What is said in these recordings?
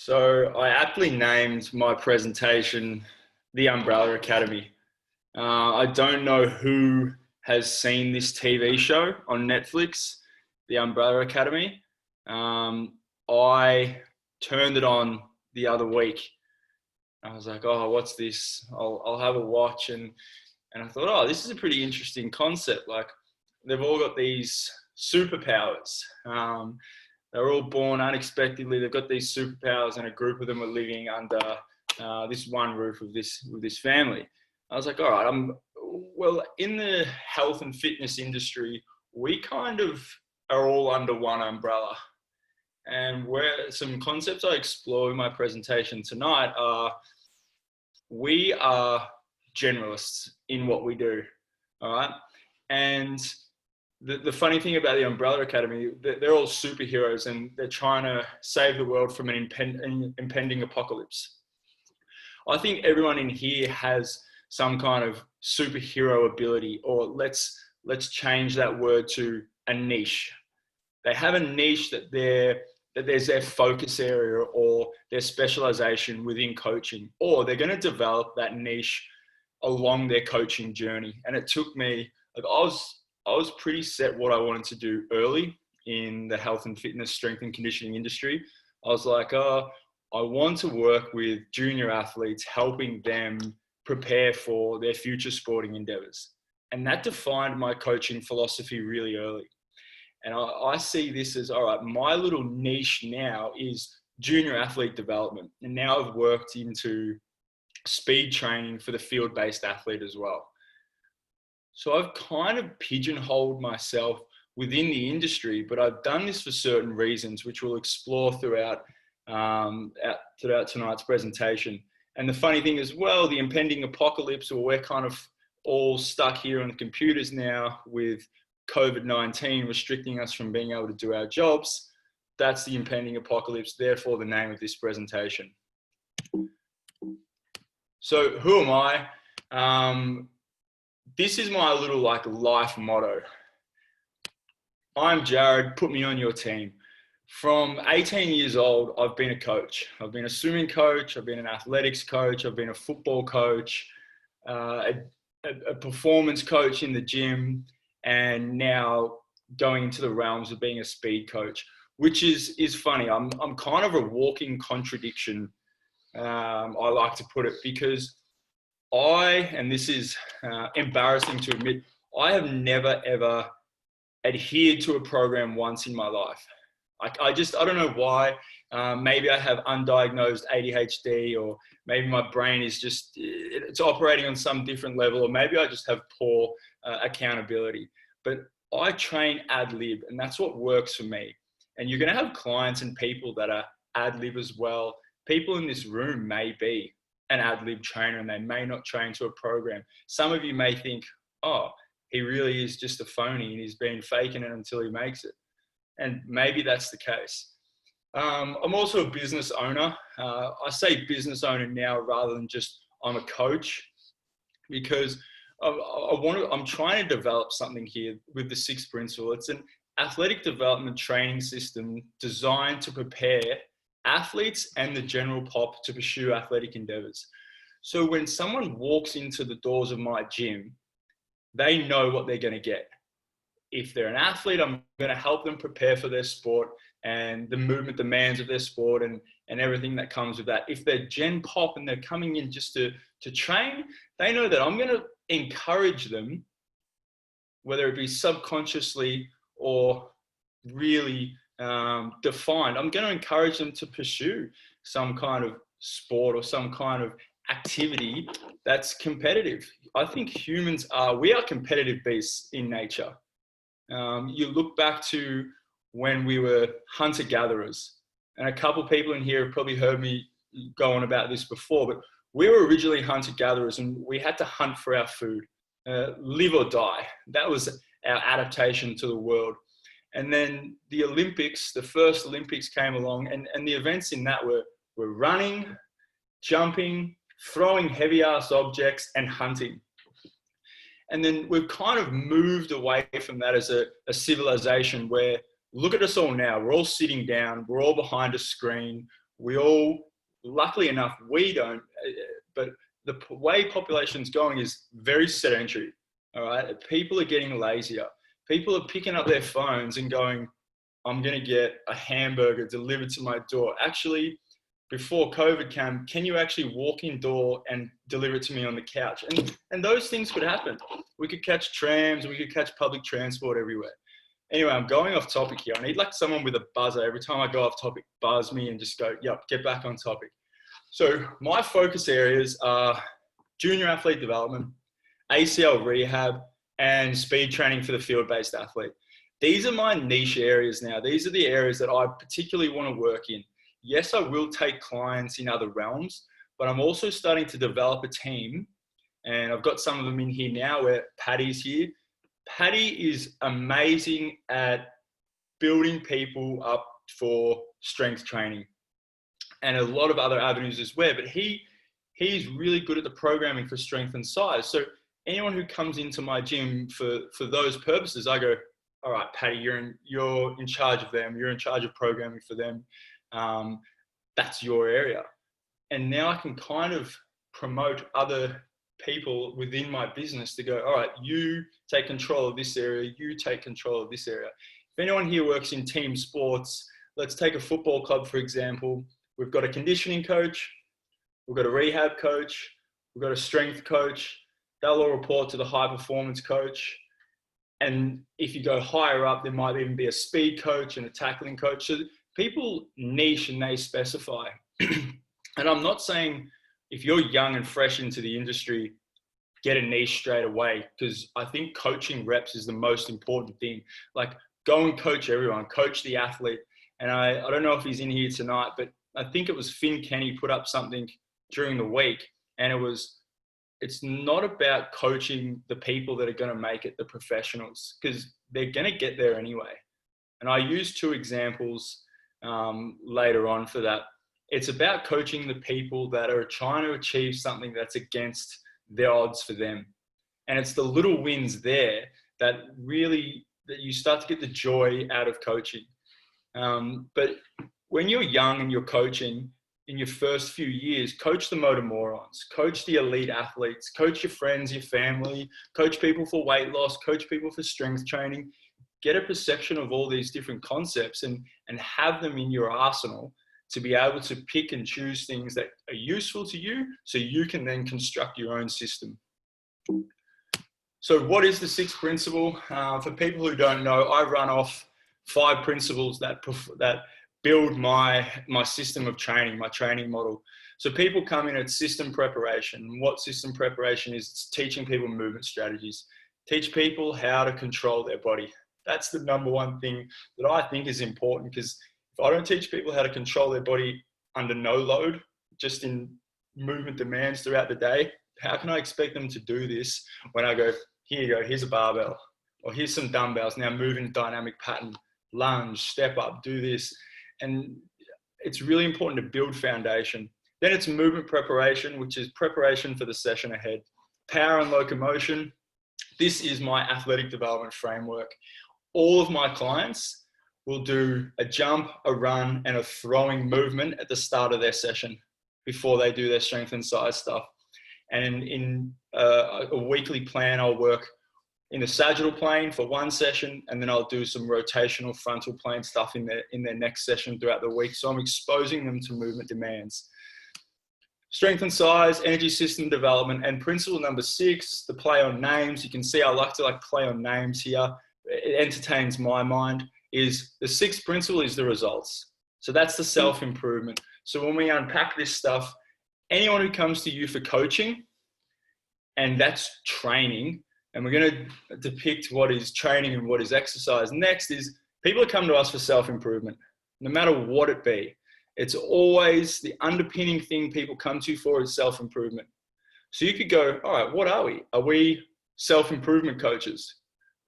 So I aptly named my presentation The Umbrella Academy. I don't know who has seen this TV show on Netflix, The Umbrella Academy. I turned it on the other week. I was like, oh, what's this? I'll have a watch. And I thought, oh, this is a pretty interesting concept. Like, they've all got these superpowers. They're all born unexpectedly. They've got these superpowers, and a group of them are living under this one roof with this family. I was like, all right, well, in the health and fitness industry, we kind of are all under one umbrella. And where some concepts I explore in my presentation tonight are, we are generalists in what we do, all right? And the funny thing about the Umbrella Academy, they're all superheroes and they're trying to save the world from an impending apocalypse. I think everyone in here has some kind of superhero ability, or let's change that word to a niche. They have a niche that there's their focus area or their specialization within coaching, or they're going to develop that niche along their coaching journey. And it took me, like, I was pretty set what I wanted to do early in the health and fitness, strength and conditioning industry. I was like, I want to work with junior athletes, helping them prepare for their future sporting endeavors. And that defined my coaching philosophy really early. And I see this as, all right, my little niche now is junior athlete development. And now I've worked into speed training for the field-based athlete as well. So I've kind of pigeonholed myself within the industry, but I've done this for certain reasons, which we'll explore throughout tonight's presentation. And the funny thing as well, the impending apocalypse, or we're kind of all stuck here on the computers now with COVID-19 restricting us from being able to do our jobs. That's the impending apocalypse, therefore the name of this presentation. So who am I? This is my little life motto. I'm Jarrad, put me on your team. From 18 years old, I've been a coach. I've been a swimming coach, I've been an athletics coach, I've been a football coach, a performance coach in the gym, and now going into the realms of being a speed coach, which is funny. I'm kind of a walking contradiction, I like to put it, because and this is embarrassing to admit, I have never ever adhered to a program once in my life. I don't know why. Maybe I have undiagnosed ADHD, or maybe my brain is just, it's operating on some different level, or maybe I just have poor accountability. But I train ad lib, and that's what works for me. And you're going to have clients and people that are ad lib as well. People in this room may be an ad lib trainer, and they may not train to a program. Some of you may think, oh, he really is just a phony and he's been faking it until he makes it. And maybe that's the case. I'm also a business owner. I say business owner now rather than just I'm a coach, because I'm trying to develop something here with the sixth principle. It's an athletic development training system designed to prepare athletes and the general pop to pursue athletic endeavors. So when someone walks into the doors of my gym, they know what they're going to get. If they're an athlete, I'm going to help them prepare for their sport and the movement demands of their sport and everything that comes with that. If they're gen pop and they're coming in just to train, they know that I'm going to encourage them, whether it be subconsciously or really defined. I'm going to encourage them to pursue some kind of sport or some kind of activity that's competitive. I think we are competitive beasts in nature. You look back to when we were hunter-gatherers, and a couple people in here have probably heard me go on about this before, but we were originally hunter-gatherers, and we had to hunt for our food, live or die. That was our adaptation to the world. And then the Olympics, the first Olympics came along, and the events in that were running, jumping, throwing heavy-ass objects, and hunting. And then we've kind of moved away from that as a civilization where, look at us all now. We're all sitting down. We're all behind a screen. we all, luckily enough, we don't, but the way population's going is very sedentary. All right. People are getting lazier. People are picking up their phones and going, I'm going to get a hamburger delivered to my door. Actually, before COVID came, can you actually walk indoor and deliver it to me on the couch? And those things could happen. We could catch trams, we could catch public transport everywhere. Anyway, I'm going off topic here. I need like someone with a buzzer. Every time I go off topic, buzz me and just go, yep, get back on topic. So my focus areas are junior athlete development, ACL rehab, and speed training for the field-based athlete. These are my niche areas now. These are the areas that I particularly want to work in. Yes, I will take clients in other realms, but I'm also starting to develop a team. And I've got some of them in here now where Paddy's here. Paddy is amazing at building people up for strength training and a lot of other avenues as well. But he's really good at the programming for strength and size. So anyone who comes into my gym for those purposes, I go, all right, Paddy, you're in charge of them. You're in charge of programming for them. That's your area. And now I can kind of promote other people within my business to go, all right, you take control of this area. You take control of this area. If anyone here works in team sports, let's take a football club, for example. We've got a conditioning coach. We've got a rehab coach. We've got a strength coach. They'll all report to the high performance coach. And if you go higher up, there might even be a speed coach and a tackling coach. So people niche and they specify. And I'm not saying if you're young and fresh into the industry, get a niche straight away, because I think coaching reps is the most important thing. Like, go and coach everyone, coach the athlete. And I don't know if he's in here tonight, but I think it was Finn Kenny put up something during the week, and it's not about coaching the people that are going to make it, the professionals, because they're going to get there anyway. And I use two examples later on for that. It's about coaching the people that are trying to achieve something that's against the odds for them. And it's the little wins there that you start to get the joy out of coaching. But when you're young and you're coaching in your first few years, coach the motor morons, coach the elite athletes, coach your friends, your family, coach people for weight loss, coach people for strength training, get a perception of all these different concepts and have them in your arsenal to be able to pick and choose things that are useful to you so you can then construct your own system. So what is the sixth principle? For people who don't know, I run off 5 principles that build my system of training, my training model. So people come in at system preparation. What system preparation is, it's teaching people movement strategies. Teach people how to control their body. That's the number one thing that I think is important, because if I don't teach people how to control their body under no load, just in movement demands throughout the day, how can I expect them to do this when I go, here you go, here's a barbell, or here's some dumbbells, now move in a dynamic pattern, lunge, step up, do this. And it's really important to build foundation. Then it's movement preparation, which is preparation for the session ahead. Power and locomotion. This is my athletic development framework. All of my clients will do a jump, a run, and a throwing movement at the start of their session before they do their strength and size stuff. And in a weekly plan, I'll work in the sagittal plane for one session, and then I'll do some rotational frontal plane stuff in their next session throughout the week. So I'm exposing them to movement demands. Strength and size, energy system development, and principle number 6, the play on names. You can see I like to play on names here. It entertains my mind. Is the 6th principle is the results. So that's the self-improvement. So when we unpack this stuff, anyone who comes to you for coaching, and that's training, and we're going to depict what is training and what is exercise. Next is people come to us for self-improvement, no matter what it be. It's always the underpinning thing people come to for is self-improvement. So you could go, all right, what are we? Are we self-improvement coaches?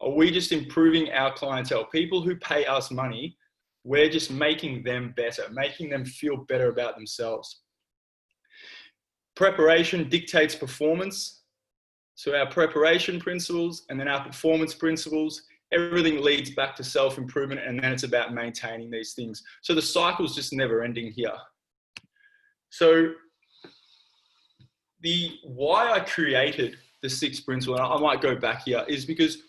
Are we just improving our clientele? People who pay us money, we're just making them better, making them feel better about themselves. Preparation dictates performance. So our preparation principles and then our performance principles, everything leads back to self-improvement, and then it's about maintaining these things. So the cycle's just never ending here. So the why I created the sixth principle, and I might go back here, is because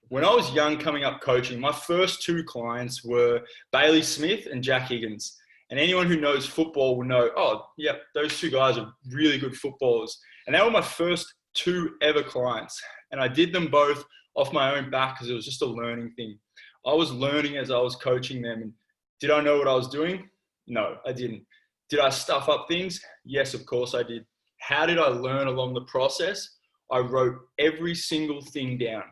when I was young coming up coaching, my first two clients were Bailey Smith and Jack Higgins. And anyone who knows football will know, oh, yeah, those two guys are really good footballers. And they were my first two ever clients. And I did them both off my own back because it was just a learning thing. I was learning as I was coaching them. And did I know what I was doing? No, I didn't. Did I stuff up things? Yes, of course I did. How did I learn along the process? I wrote every single thing down.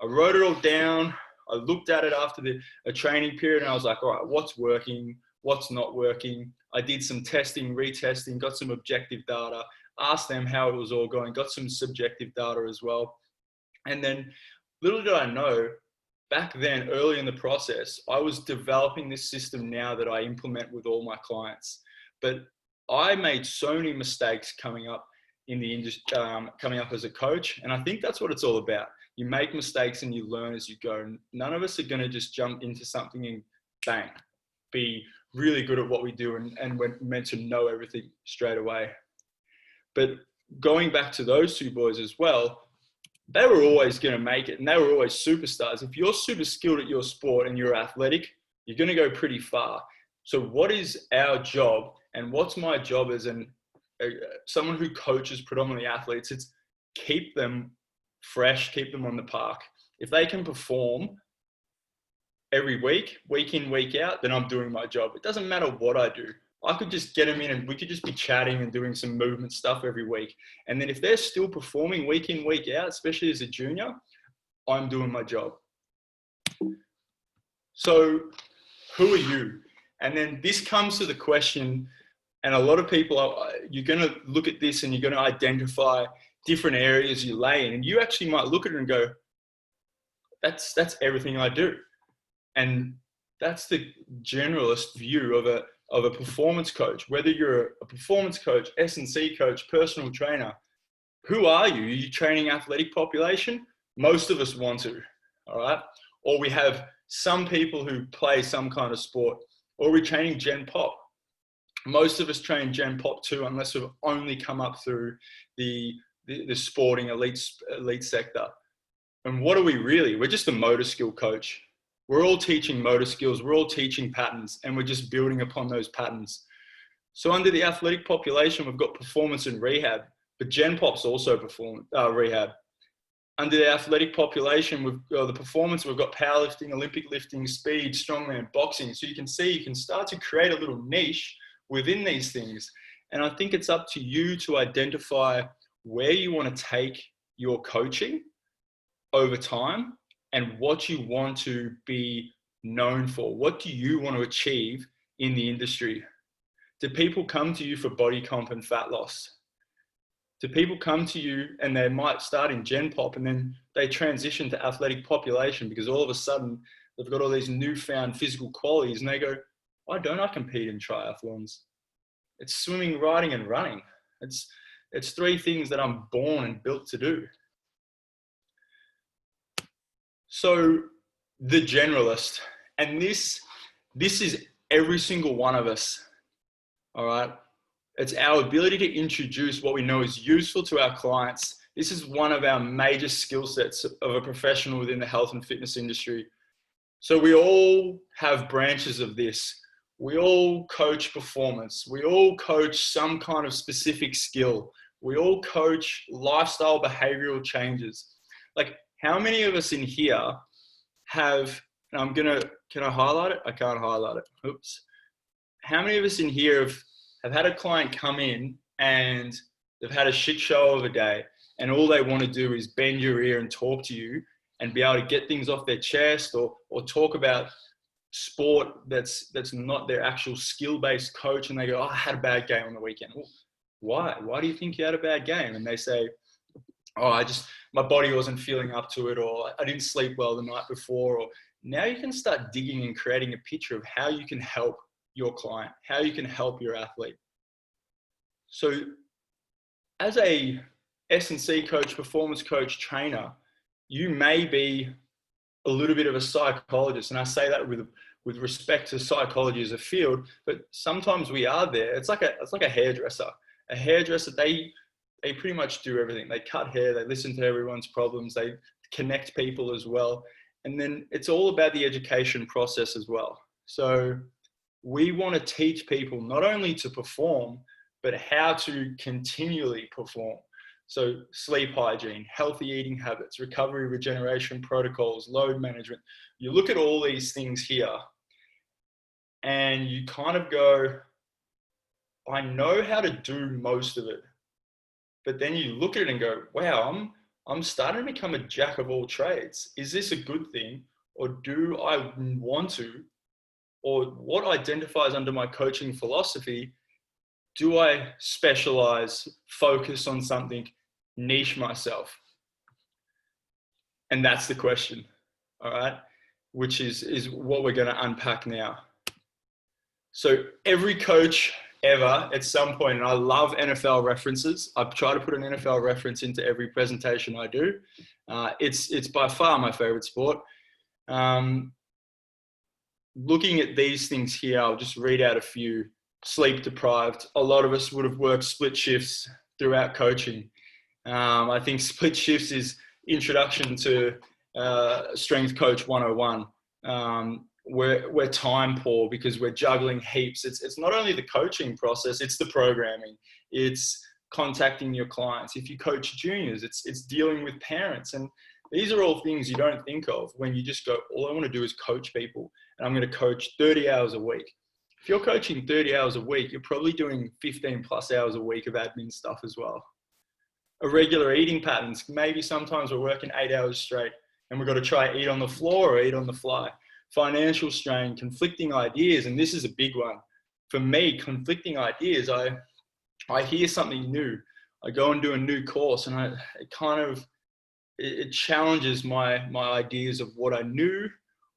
I wrote it all down. I looked at it after a training period and I was like, all right, what's working? What's not working? I did some testing, retesting, got some objective data, asked them how it was all going, got some subjective data as well. And then little did I know, back then, early in the process, I was developing this system now that I implement with all my clients. But I made so many mistakes coming up in the industry, coming up as a coach. And I think that's what it's all about. You make mistakes and you learn as you go. None of us are going to just jump into something and bang, be really good at what we do and we're meant to know everything straight away. But going back to those two boys as well, they were always going to make it and they were always superstars. If you're super skilled at your sport and you're athletic, you're going to go pretty far. So what is our job and what's my job as someone who coaches predominantly athletes? It's keep them fresh, keep them on the park. If they can perform every week, week in, week out, then I'm doing my job. It doesn't matter what I do. I could just get them in and we could just be chatting and doing some movement stuff every week. And then if they're still performing week in, week out, especially as a junior, I'm doing my job. So who are you? And then this comes to the question, and a lot of people, you're going to look at this and you're going to identify different areas you lay in. And you actually might look at it and go, that's everything I do. And that's the generalist view of a performance coach. Whether you're a performance coach, S&C coach, personal trainer, who are you? Are you training athletic population? Most of us want to, all right? Or we have some people who play some kind of sport, or we're training Gen Pop. Most of us train Gen Pop too, unless we've only come up through the sporting elite sector. And what are we really? We're just a motor skill coach. We're all teaching motor skills. We're all teaching patterns, and we're just building upon those patterns. So under the athletic population, we've got performance and rehab, but Gen Pop's also rehab. Under the athletic population, we've got the performance, we've got powerlifting, Olympic lifting, speed, strongman, boxing. So you can see, you can start to create a little niche within these things. And I think it's up to you to identify where you want to take your coaching over time and what you want to be known for. What do you want to achieve in the industry? Do people come to you for body comp and fat loss? Do people come to you and they might start in Gen Pop and then they transition to athletic population because all of a sudden they've got all these newfound physical qualities and they go, why don't I compete in triathlons? It's swimming, riding, and running. It's three things that I'm born and built to do. So the generalist, and this is every single one of us, all right? It's our ability to introduce what we know is useful to our clients. This is one of our major skill sets of a professional within the health and fitness industry. So we all have branches of this. We all coach performance. We all coach some kind of specific skill. We all coach lifestyle behavioral changes. Like, how many of us in here have, and can I highlight it? I can't highlight it. Oops. How many of us in here have had a client come in and they've had a shit show of a day and all they want to do is bend your ear and talk to you and be able to get things off their chest or talk about sport that's not their actual skill-based coach, and they go, oh, I had a bad game on the weekend. Well, why? Why do you think you had a bad game? And they say, oh, my body wasn't feeling up to it, or I didn't sleep well the night before. Or now you can start digging and creating a picture of how you can help your client, how you can help your athlete. So as a S&C coach, performance coach, trainer, you may be a little bit of a psychologist. And I say that with respect to psychology as a field, but sometimes we are there. It's like a hairdresser. A hairdresser, they pretty much do everything. They cut hair, they listen to everyone's problems, they connect people as well. And then it's all about the education process as well. So we want to teach people not only to perform, but how to continually perform. So sleep hygiene, healthy eating habits, recovery, regeneration protocols, load management. You look at all these things here and you kind of go, I know how to do most of it. But then you look at it and go, wow, I'm starting to become a jack of all trades. Is this a good thing? Or do I want to? Or what identifies under my coaching philosophy? Do I specialize, focus on something, niche myself? And that's the question, all right? Which is what we're going to unpack now. So every coach ever at some point, and I love NFL references. I try to put an NFL reference into every presentation I do. It's by far my favorite sport. Looking at these things here, I'll just read out a few. Sleep deprived. A lot of us would have worked split shifts throughout coaching. I think split shifts is introduction to strength coach 101. We're time poor because we're juggling heaps. It's not only the coaching process, it's the programming. It's contacting your clients. If you coach juniors, it's dealing with parents. And these are all things you don't think of when you just go, all I want to do is coach people, and I'm going to coach 30 hours a week. If you're coaching 30 hours a week, you're probably doing 15 plus hours a week of admin stuff as well. Irregular eating patterns. Maybe sometimes we're working 8 hours straight and we've got to try eat on the floor or eat on the fly. Financial strain, conflicting ideas. And this is a big one. For me, conflicting ideas, I hear something new. I go and do a new course and it challenges my ideas of what I knew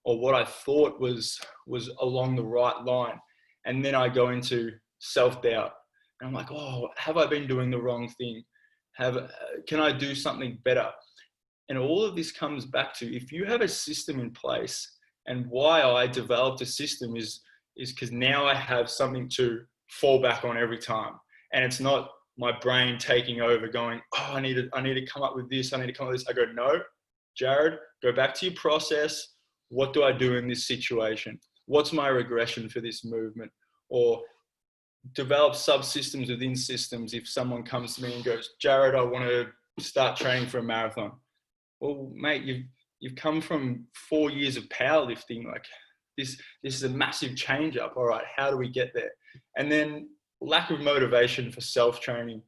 or what I thought was along the right line. And then I go into self-doubt. And I'm like, oh, have I been doing the wrong thing? Can I do something better? And all of this comes back to, if you have a system in place, and why I developed a system is because now I have something to fall back on every time. And it's not my brain taking over going, oh, I need to come up with this. I need to come up with this. I go, no, Jarrad, go back to your process. What do I do in this situation? What's my regression for this movement? Or develop subsystems within systems. If someone comes to me and goes, Jarrad, I want to start training for a marathon. Well, mate, you've come from 4 years of powerlifting. Like this is a massive change up. All right, how do we get there? And then lack of motivation for self-training.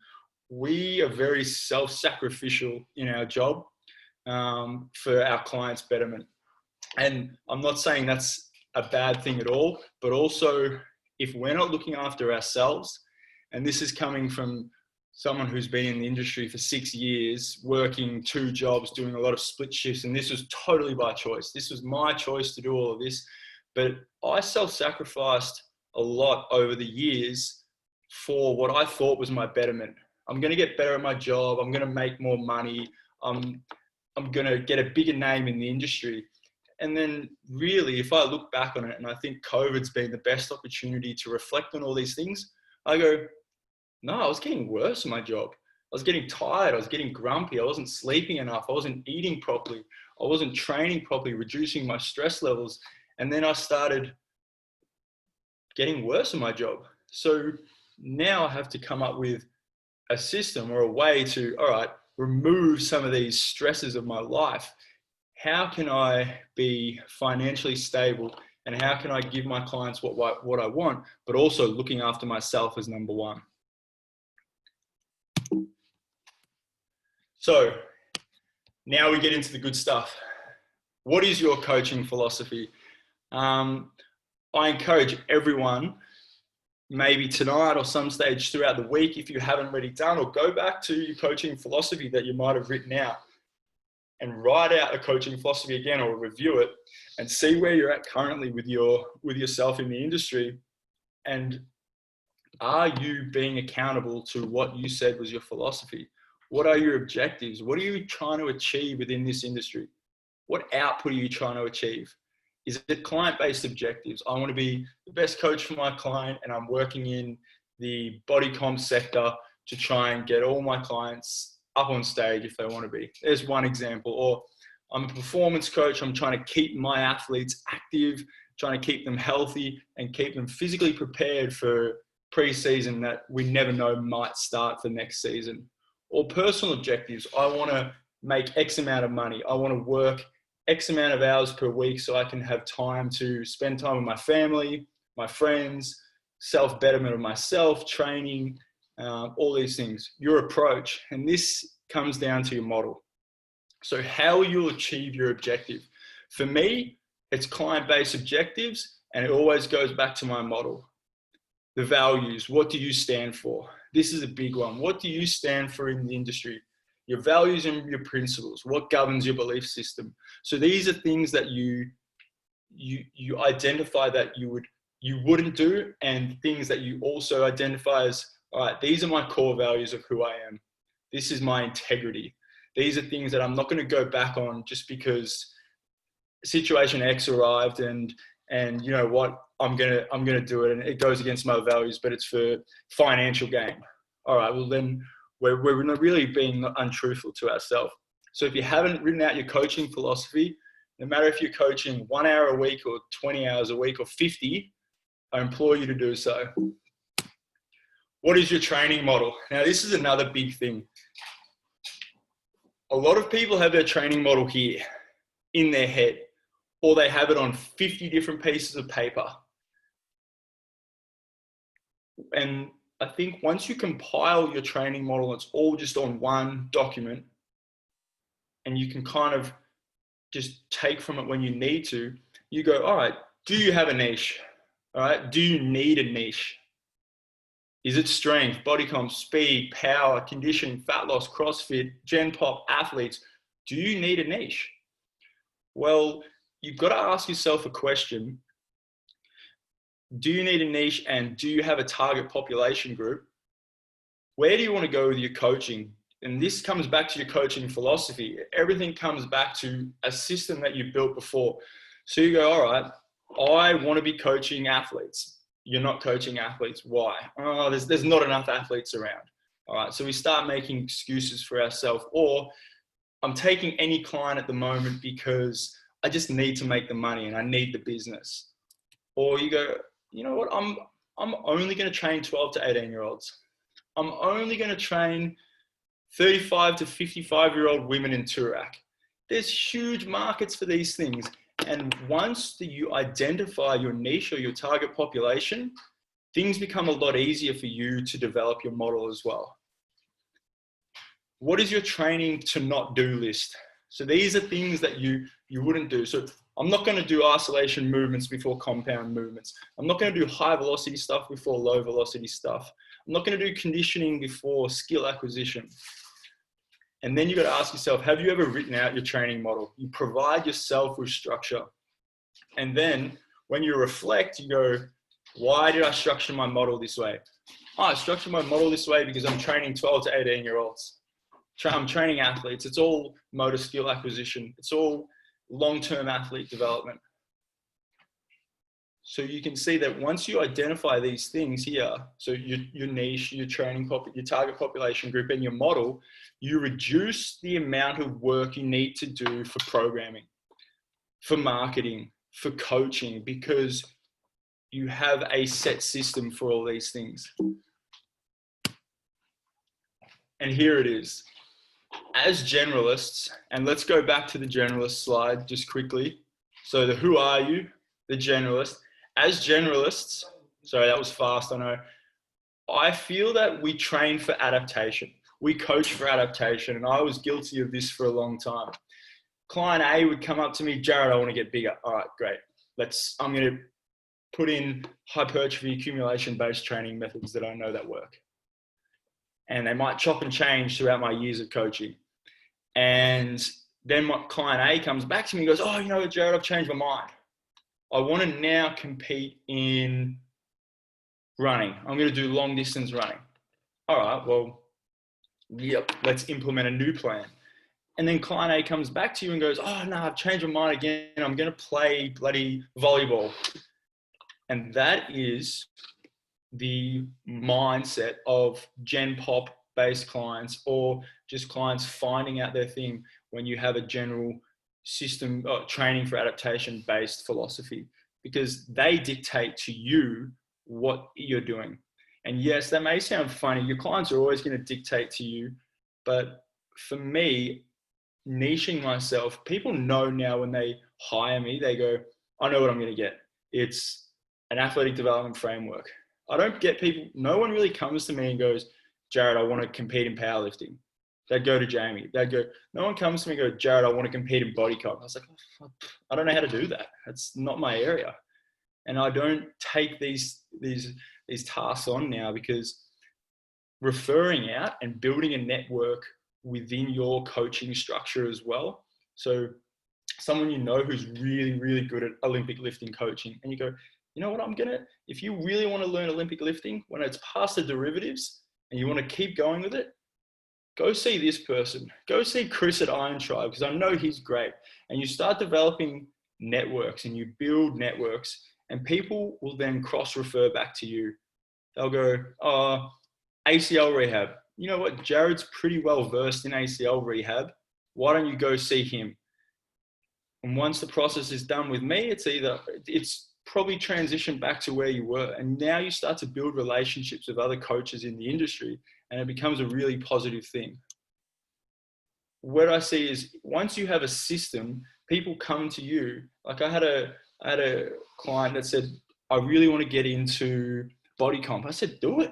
We are very self-sacrificial in our job for our clients' betterment. And I'm not saying that's a bad thing at all, but also if we're not looking after ourselves, and this is coming from someone who's been in the industry for 6 years, working 2 jobs, doing a lot of split shifts, and this was totally by choice. This was my choice to do all of this, but I self-sacrificed a lot over the years for what I thought was my betterment. I'm going to get better at my job. I'm going to make more money. I'm going to get a bigger name in the industry. And then really, if I look back on it, and I think COVID's been the best opportunity to reflect on all these things, I go, no, I was getting worse in my job. I was getting tired. I was getting grumpy. I wasn't sleeping enough. I wasn't eating properly. I wasn't training properly, reducing my stress levels. And then I started getting worse in my job. So now I have to come up with a system or a way to, all right, remove some of these stresses of my life. How can I be financially stable, and how can I give my clients what I want, but also looking after myself as number one? So now we get into the good stuff. What is your coaching philosophy? I encourage everyone, maybe tonight or some stage throughout the week, if you haven't already done, or go back to your coaching philosophy that you might have written out and write out a coaching philosophy again, or review it and see where you're at currently with yourself in the industry. And are you being accountable to what you said was your philosophy? What are your objectives? What are you trying to achieve within this industry? What output are you trying to achieve? Is it client-based objectives? I want to be the best coach for my client, and I'm working in the body comp sector to try and get all my clients up on stage if they want to be. There's one example. Or I'm a performance coach. I'm trying to keep my athletes active, trying to keep them healthy and keep them physically prepared for pre-season that we never know might start for next season. Or personal objectives. I want to make X amount of money. I want to work X amount of hours per week so I can have time to spend time with my family, my friends, self-betterment of myself, training, all these things. Your approach. And this comes down to your model. So how you'll achieve your objective. For me, it's client-based objectives, and it always goes back to my model. The values. What do you stand for? This is a big one. What do you stand for in the industry? Your values and your principles. What governs your belief system? So these are things that you identify that you wouldn't do, and things that you also identify as, all right, these are my core values of who I am. This is my integrity. These are things that I'm not going to go back on just because situation X arrived and you know what, I'm gonna do it and it goes against my values, but it's for financial gain. All right, well then we're really being untruthful to ourselves. So if you haven't written out your coaching philosophy, no matter if you're coaching 1 hour a week or 20 hours a week or 50, I implore you to do so. What is your training model? Now this is another big thing. A lot of people have their training model here in their head, or they have it on 50 different pieces of paper. And I think once you compile your training model, it's all just on one document, and you can kind of just take from it when you need to. You go, all right, do you have a niche? All right, do you need a niche? Is it strength, body comp, speed, power, conditioning, fat loss, CrossFit, Gen Pop, athletes? Do you need a niche? Well, you've got to ask yourself a question. Do you need a niche, and do you have a target population group? Where do you want to go with your coaching? And this comes back to your coaching philosophy. Everything comes back to a system that you built before. So you go, all right, I want to be coaching athletes. You're not coaching athletes. Why? Oh, there's not enough athletes around. All right, so we start making excuses for ourselves. Or I'm taking any client at the moment because I just need to make the money and I need the business. Or you go, you know what? I'm only going to train 12 to 18-year-olds. I'm only going to train 35 to 55-year-old women in Turak. There's huge markets for these things. And once you identify your niche or your target population, things become a lot easier for you to develop your model as well. What is your training to not do list? So these are things that you wouldn't do. So I'm not going to do isolation movements before compound movements. I'm not going to do high velocity stuff before low velocity stuff. I'm not going to do conditioning before skill acquisition. And then you got to ask yourself, have you ever written out your training model? You provide yourself with structure. And then when you reflect, you go, why did I structure my model this way? Oh, I structured my model this way because I'm training 12 to 18-year-olds. I'm training athletes. It's all motor skill acquisition. It's all long-term athlete development. So you can see that once you identify these things here, so your niche, your training, your target population group, and your model, you reduce the amount of work you need to do for programming, for marketing, for coaching, because you have a set system for all these things. And here it is. As generalists, and let's go back to the generalist slide just quickly. So the who are you, the generalist. As generalists, sorry, that was fast, I know. I feel that we train for adaptation. We coach for adaptation, and I was guilty of this for a long time. Client A would come up to me, Jarrad, I want to get bigger. All right, great. I'm going to put in hypertrophy accumulation-based training methods that I know that work. And they might chop and change throughout my years of coaching. And then my client A comes back to me and goes, oh, you know what, Jarrad, I've changed my mind. I want to now compete in running. I'm going to do long distance running. All right, well, yep, let's implement a new plan. And then client A comes back to you and goes, oh no, I've changed my mind again. I'm going to play bloody volleyball. And that is the mindset of Gen Pop based clients, or just clients finding out their thing when you have a general system training for adaptation based philosophy, because they dictate to you what you're doing. And yes, that may sound funny. Your clients are always going to dictate to you. But for me, niching myself, people know now when they hire me, they go, I know what I'm going to get. It's an athletic development framework. I don't get people, no one really comes to me and goes, Jarrad, I want to compete in powerlifting. They'd go to Jamie. They'd go, no one comes to me and go, Jarrad, I want to compete in body comp. I was like, oh, I don't know how to do that. That's not my area. And I don't take these tasks on now, because referring out and building a network within your coaching structure as well. So someone you know who's really, really good at Olympic lifting coaching, and you go, you know what, if you really want to learn Olympic lifting, when it's past the derivatives and you want to keep going with it, go see this person. Go see Chris at Iron Tribe, because I know he's great. And you start developing networks and you build networks, and people will then cross-refer back to you. They'll go, oh, ACL rehab. You know what? Jarrad's pretty well versed in ACL rehab. Why don't you go see him? And once the process is done with me, it's probably transitioned back to where you were. And now you start to build relationships with other coaches in the industry, and it becomes a really positive thing. What I see is once you have a system, people come to you. Like I had a client that said, I really want to get into body comp. I said, do it.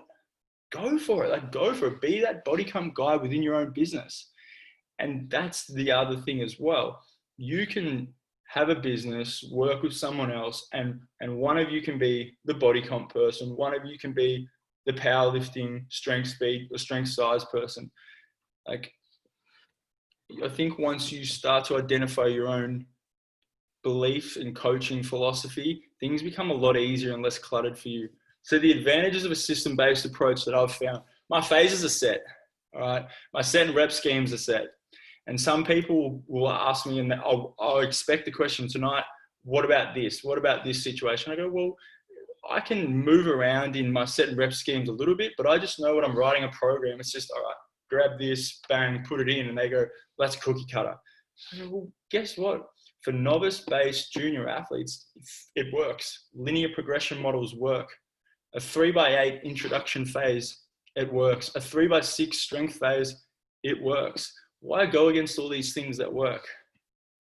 Go for it. Like, go for it. Be that body comp guy within your own business. And that's the other thing as well. You can have a business, work with someone else, and one of you can be the body comp person. One of you can be the powerlifting, strength, speed, or strength size person. Like, I think once you start to identify your own belief in coaching philosophy, things become a lot easier and less cluttered for you. So the advantages of a system-based approach that I've found, my phases are set, all right? My set and rep schemes are set. And some people will ask me, and I'll expect the question tonight, what about this? What about this situation? I go, well, I can move around in my set and rep schemes a little bit, but I just know when I'm writing a program, it's just, all right, grab this, bang, put it in, and they go, that's cookie cutter. I go, well, guess what? For novice-based junior athletes, it works. Linear progression models work. A 3x8 introduction phase, it works. A 3x6 strength phase, it works. Why go against all these things that work?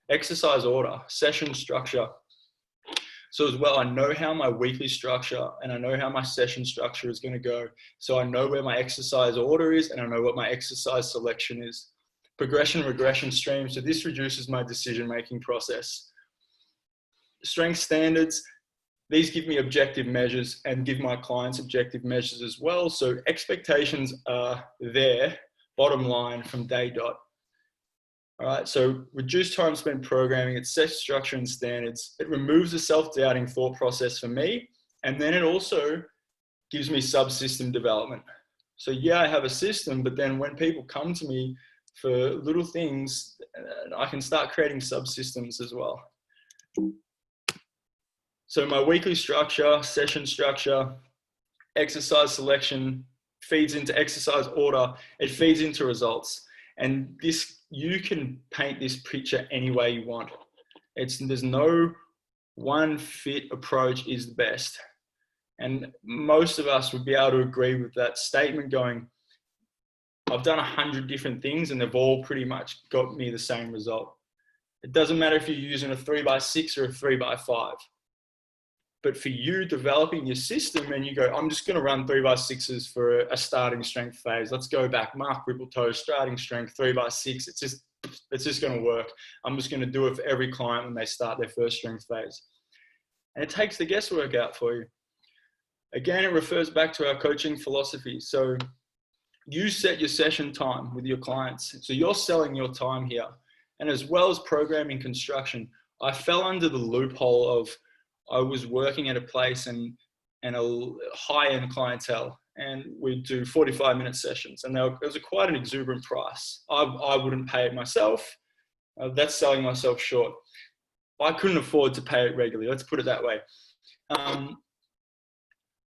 Exercise order, session structure. So as well, I know how my weekly structure and I know how my session structure is going to go. So I know where my exercise order is, and I know what my exercise selection is. Progression, regression stream. So this reduces my decision-making process. Strength standards. These give me objective measures and give my clients objective measures as well. So expectations are there, bottom line from day dot. All right, so reduce time spent programming, it sets structure and standards. It removes the self-doubting thought process for me. And then it also gives me subsystem development. So yeah, I have a system, but then when people come to me for little things, I can start creating subsystems as well. So my weekly structure, session structure, exercise selection feeds into exercise order. It feeds into results. And this, you can paint this picture any way you want. There's no one fit approach is the best. And most of us would be able to agree with that statement going, I've done 100 different things and they've all pretty much got me the same result. It doesn't matter if you're using a 3x6 or a 3x5. But for you developing your system and you go, I'm just going to run 3x6s for a starting strength phase. Let's go back. Mark Rippletoe, starting strength, 3x6. It's just going to work. I'm just going to do it for every client when they start their first strength phase. And it takes the guesswork out for you. Again, it refers back to our coaching philosophy. So you set your session time with your clients. So you're selling your time here. And as well as programming construction, I fell under the loophole of I was working at a place and a high-end clientele. and we'd do 45-minute sessions. And it was quite an exuberant price. I wouldn't pay it myself. That's selling myself short. I couldn't afford to pay it regularly. Let's put it that way.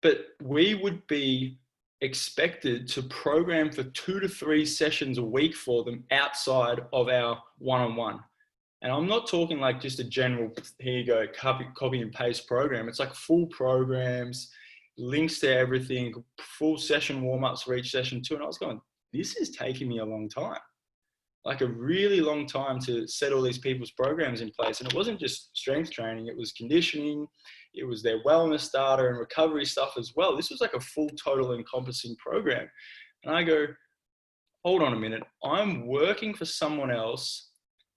But we would be expected to program for 2 to 3 sessions a week for them outside of our one-on-one. And I'm not talking like just a general, here you go, copy and paste program. It's like full programs, links to everything, full session warm-ups for each session too. And I was going, this is taking me a long time, like a really long time to set all these people's programs in place. And it wasn't just strength training, it was conditioning, it was their wellness data and recovery stuff as well. This was like a full, total encompassing program. And I go, hold on a minute, I'm working for someone else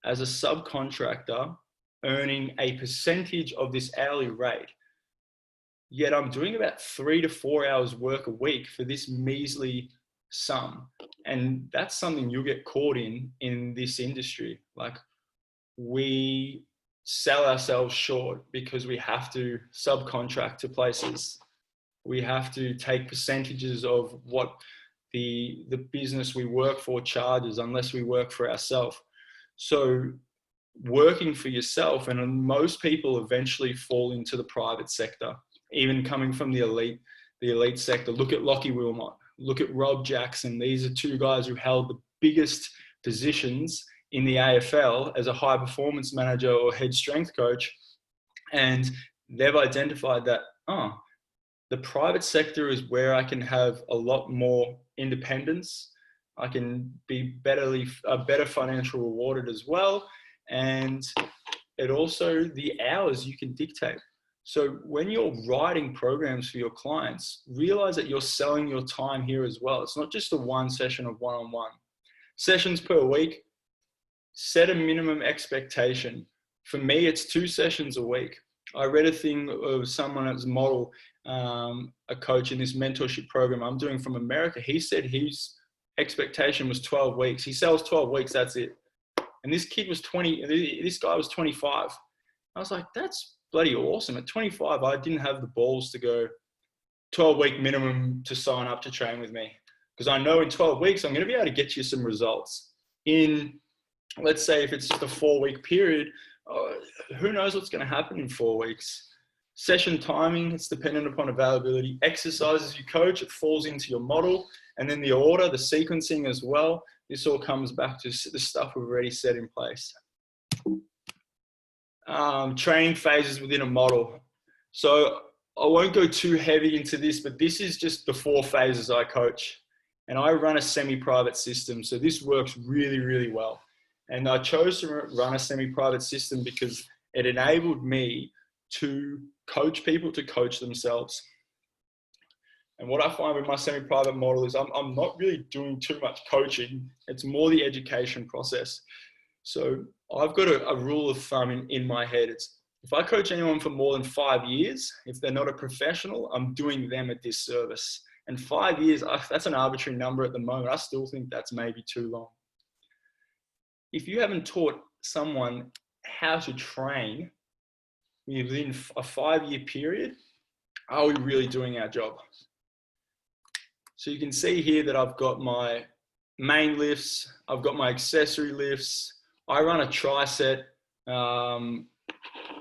as a subcontractor, earning a percentage of this hourly rate. Yet I'm doing about 3 to 4 hours work a week for this measly sum. And that's something you'll get caught in this industry. Like, we sell ourselves short because we have to subcontract to places. We have to take percentages of what the business we work for charges unless we work for ourselves. So working for yourself, and most people eventually fall into the private sector, even coming from the elite sector. Look at Lockie Wilmot, look at Rob Jackson. These are 2 guys who held the biggest positions in the AFL as a high performance manager or head strength coach. And they've identified that, the private sector is where I can have a lot more independence. I can be better financial rewarded as well. And it also, the hours you can dictate. So when you're writing programs for your clients, realize that you're selling your time here as well. It's not just a 1 session of one-on-one. Sessions per week, set a minimum expectation. For me, it's 2 sessions a week. I read a thing of someone as model, a coach in this mentorship program I'm doing from America. He said his expectation was 12 weeks. He sells 12 weeks, that's it. And this kid was 20, this guy was 25. I was like, that's bloody awesome. At 25, I didn't have the balls to go 12-week minimum to sign up to train with me. Because I know in 12 weeks, I'm going to be able to get you some results. In, let's say, if it's just a 4-week period, who knows what's going to happen in 4 weeks. Session timing, it's dependent upon availability. Exercises you coach, it falls into your model. And then the order, the sequencing as well. This all comes back to the stuff we've already set in place. Training phases within a model. So I won't go too heavy into this, but this is just the 4 phases I coach. And I run a semi-private system. So this works really, really well. And I chose to run a semi-private system because it enabled me to coach people to coach themselves. And what I find with my semi-private model is I'm not really doing too much coaching. It's more the education process. So I've got a rule of thumb in my head. It's, if I coach anyone for more than 5 years, if they're not a professional, I'm doing them a disservice. And 5 years, that's an arbitrary number at the moment. I still think that's maybe too long. If you haven't taught someone how to train within a 5-year period, are we really doing our job? So you can see here that I've got my main lifts, I've got my accessory lifts. I run a tricep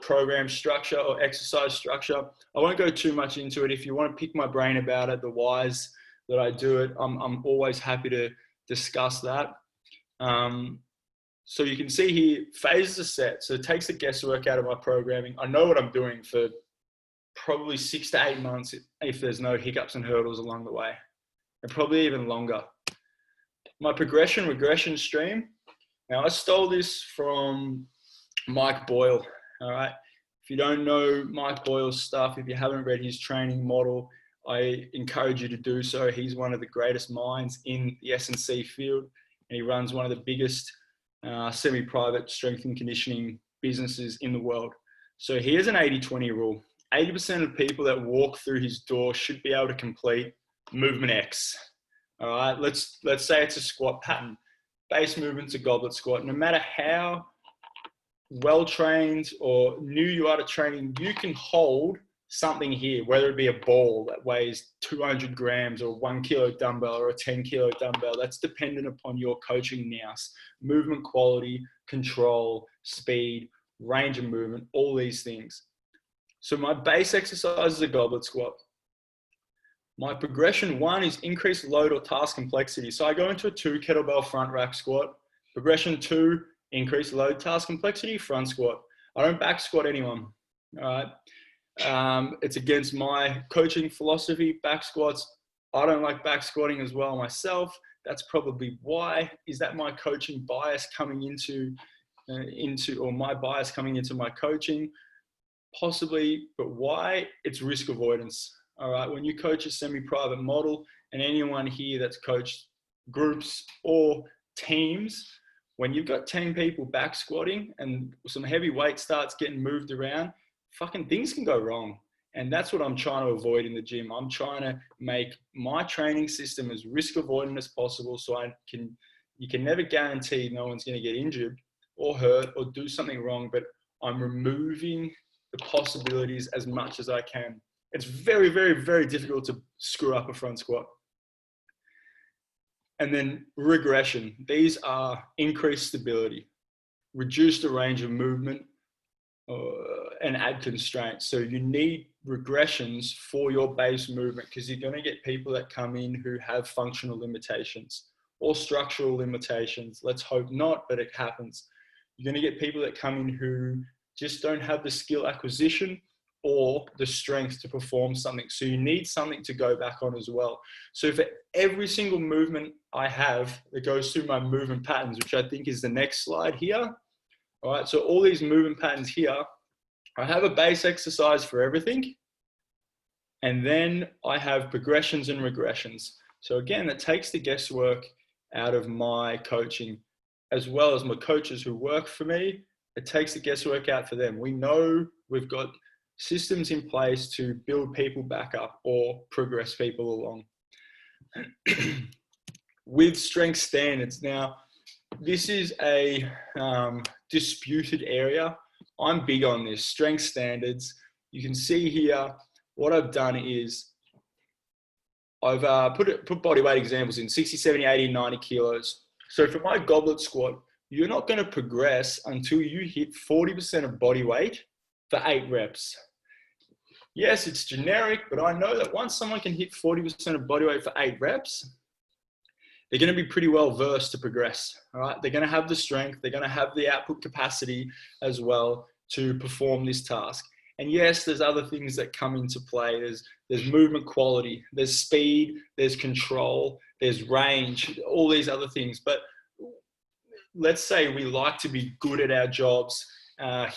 program structure or exercise structure. I won't go too much into it. If you want to pick my brain about it, the whys that I do it, I'm always happy to discuss that. So you can see here, phases are set. So it takes the guesswork out of my programming. I know what I'm doing for probably 6 to 8 months if there's no hiccups and hurdles along the way, and probably even longer. My progression regression stream. Now I stole this from Mike Boyle, all right? If you don't know Mike Boyle's stuff, if you haven't read his training model, I encourage you to do so. He's one of the greatest minds in the S&C field, and he runs one of the biggest semi-private strength and conditioning businesses in the world. So here's an 80-20 rule. 80% of people that walk through his door should be able to complete movement X. All right, let's say it's a squat pattern. Base movement to goblet squat. No matter how well-trained or new you are to training, you can hold something here, whether it be a ball that weighs 200 grams or 1 kilo dumbbell or a 10 kilo dumbbell. That's dependent upon your coaching nous, movement quality, control, speed, range of movement, all these things. So my base exercise is a goblet squat. My progression 1 is increased load or task complexity. So I go into a 2 kettlebell front rack squat. Progression 2, increased load, task complexity, front squat. I don't back squat anyone, all right? It's against my coaching philosophy, back squats. I don't like back squatting as well myself. That's probably why. Is that my coaching bias coming into or my bias coming into my coaching? Possibly, but why? It's risk avoidance. All right, when you coach a semi-private model, and anyone here that's coached groups or teams, when you've got 10 people back squatting and some heavy weight starts getting moved around, fucking things can go wrong. And that's what I'm trying to avoid in the gym. I'm trying to make my training system as risk avoidant as possible, so you can never guarantee no one's going to get injured or hurt or do something wrong, but I'm removing the possibilities as much as I can. It's very, very, very difficult to screw up a front squat. And then regression. These are increased stability, reduce the range of movement, and add constraints. So you need regressions for your base movement, because you're going to get people that come in who have functional limitations or structural limitations. Let's hope not, but it happens. You're going to get people that come in who just don't have the skill acquisition or the strength to perform something. So you need something to go back on as well. So for every single movement I have that goes through my movement patterns, which I think is the next slide here. All right, so all these movement patterns here, I have a base exercise for everything. And then I have progressions and regressions. So again, that takes the guesswork out of my coaching, as well as my coaches who work for me. It takes the guesswork out for them. We know we've got systems in place to build people back up or progress people along. With strength standards. Now, this is a disputed area. I'm big on this, strength standards. You can see here, what I've done is I've put body weight examples in 60, 70, 80, 90 kilos. So for my goblet squat, you're not going to progress until you hit 40% of body weight for 8 reps. Yes, it's generic, but I know that once someone can hit 40% of body weight for 8 reps, they're going to be pretty well versed to progress. All right, they're going to have the strength, they're going to have the output capacity as well to perform this task. And yes, there's other things that come into play. There's movement quality, there's speed, there's control, there's range, all these other things. But let's say we like to be good at our jobs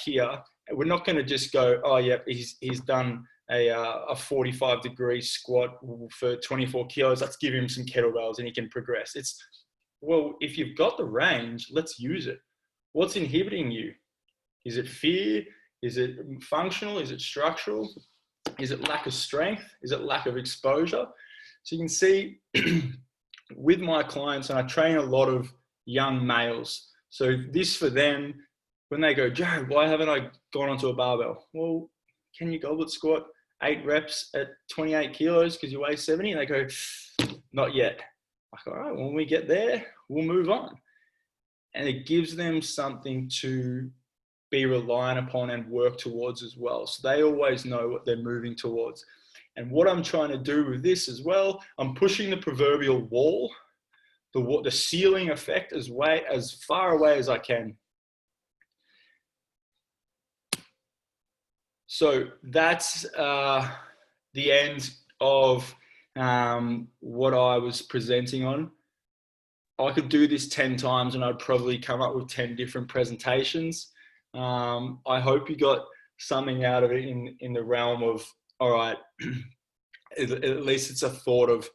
here. We're not going to just go, oh yeah, he's done a 45-degree squat for 24 kilos. Let's give him some kettlebells and he can progress. It's, well, if you've got the range, let's use it. What's inhibiting you? Is it fear? Is it functional? Is it structural? Is it lack of strength? Is it lack of exposure? So you can see with my clients, and I train a lot of young males. So this for them, when they go, Jarrad, why haven't I gone onto a barbell? Well, can you goblet squat 8 reps at 28 kilos because you weigh 70? And they go, not yet. Like, all right, when we get there, we'll move on. And it gives them something to be reliant upon and work towards as well. So they always know what they're moving towards. And what I'm trying to do with this as well, I'm pushing the proverbial wall, the ceiling effect as far away as I can. So that's the end of what I was presenting on. I could do this 10 times and I'd probably come up with 10 different presentations. I hope you got something out of it in the realm of, all right, at least it's a thought of,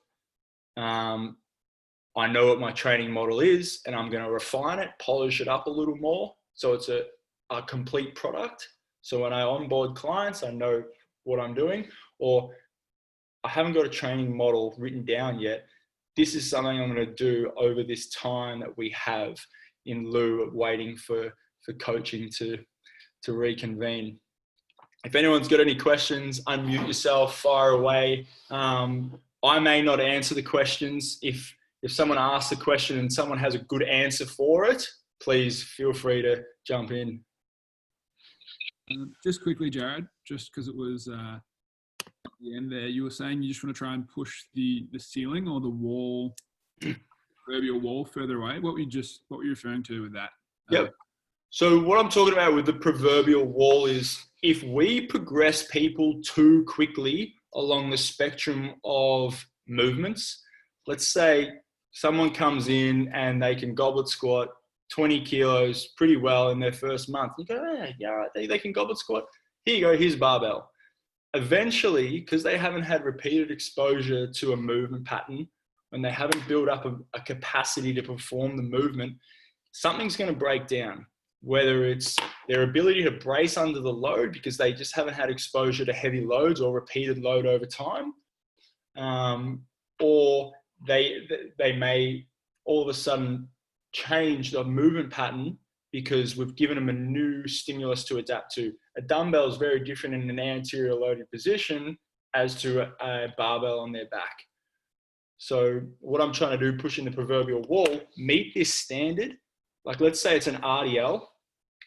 I know what my training model is and I'm going to refine it, polish it up a little more. So it's a complete product. So when I onboard clients, I know what I'm doing, or I haven't got a training model written down yet. This is something I'm going to do over this time that we have in lieu of waiting for coaching to reconvene. If anyone's got any questions, unmute yourself, fire away. I may not answer the questions. If someone asks a question and someone has a good answer for it, please feel free to jump in. Just quickly, Jarrad, just because it was at the end there, you were saying you just want to try and push the ceiling or the wall, proverbial wall, further away. What were you referring to with that? Yep. So what I'm talking about with the proverbial wall is if we progress people too quickly along the spectrum of movements, let's say someone comes in and they can goblet squat 20 kilos pretty well in their first month. You go, yeah, they can goblet squat. Here you go, here's barbell. Eventually, because they haven't had repeated exposure to a movement pattern and they haven't built up a capacity to perform the movement, something's going to break down, whether it's their ability to brace under the load because they just haven't had exposure to heavy loads or repeated load over time, or they may all of a sudden change the movement pattern because we've given them a new stimulus to adapt to. A dumbbell is very different in an anterior loaded position as to a barbell on their back. So what I'm trying to do, pushing the proverbial wall, meet this standard. Like let's say it's an RDL.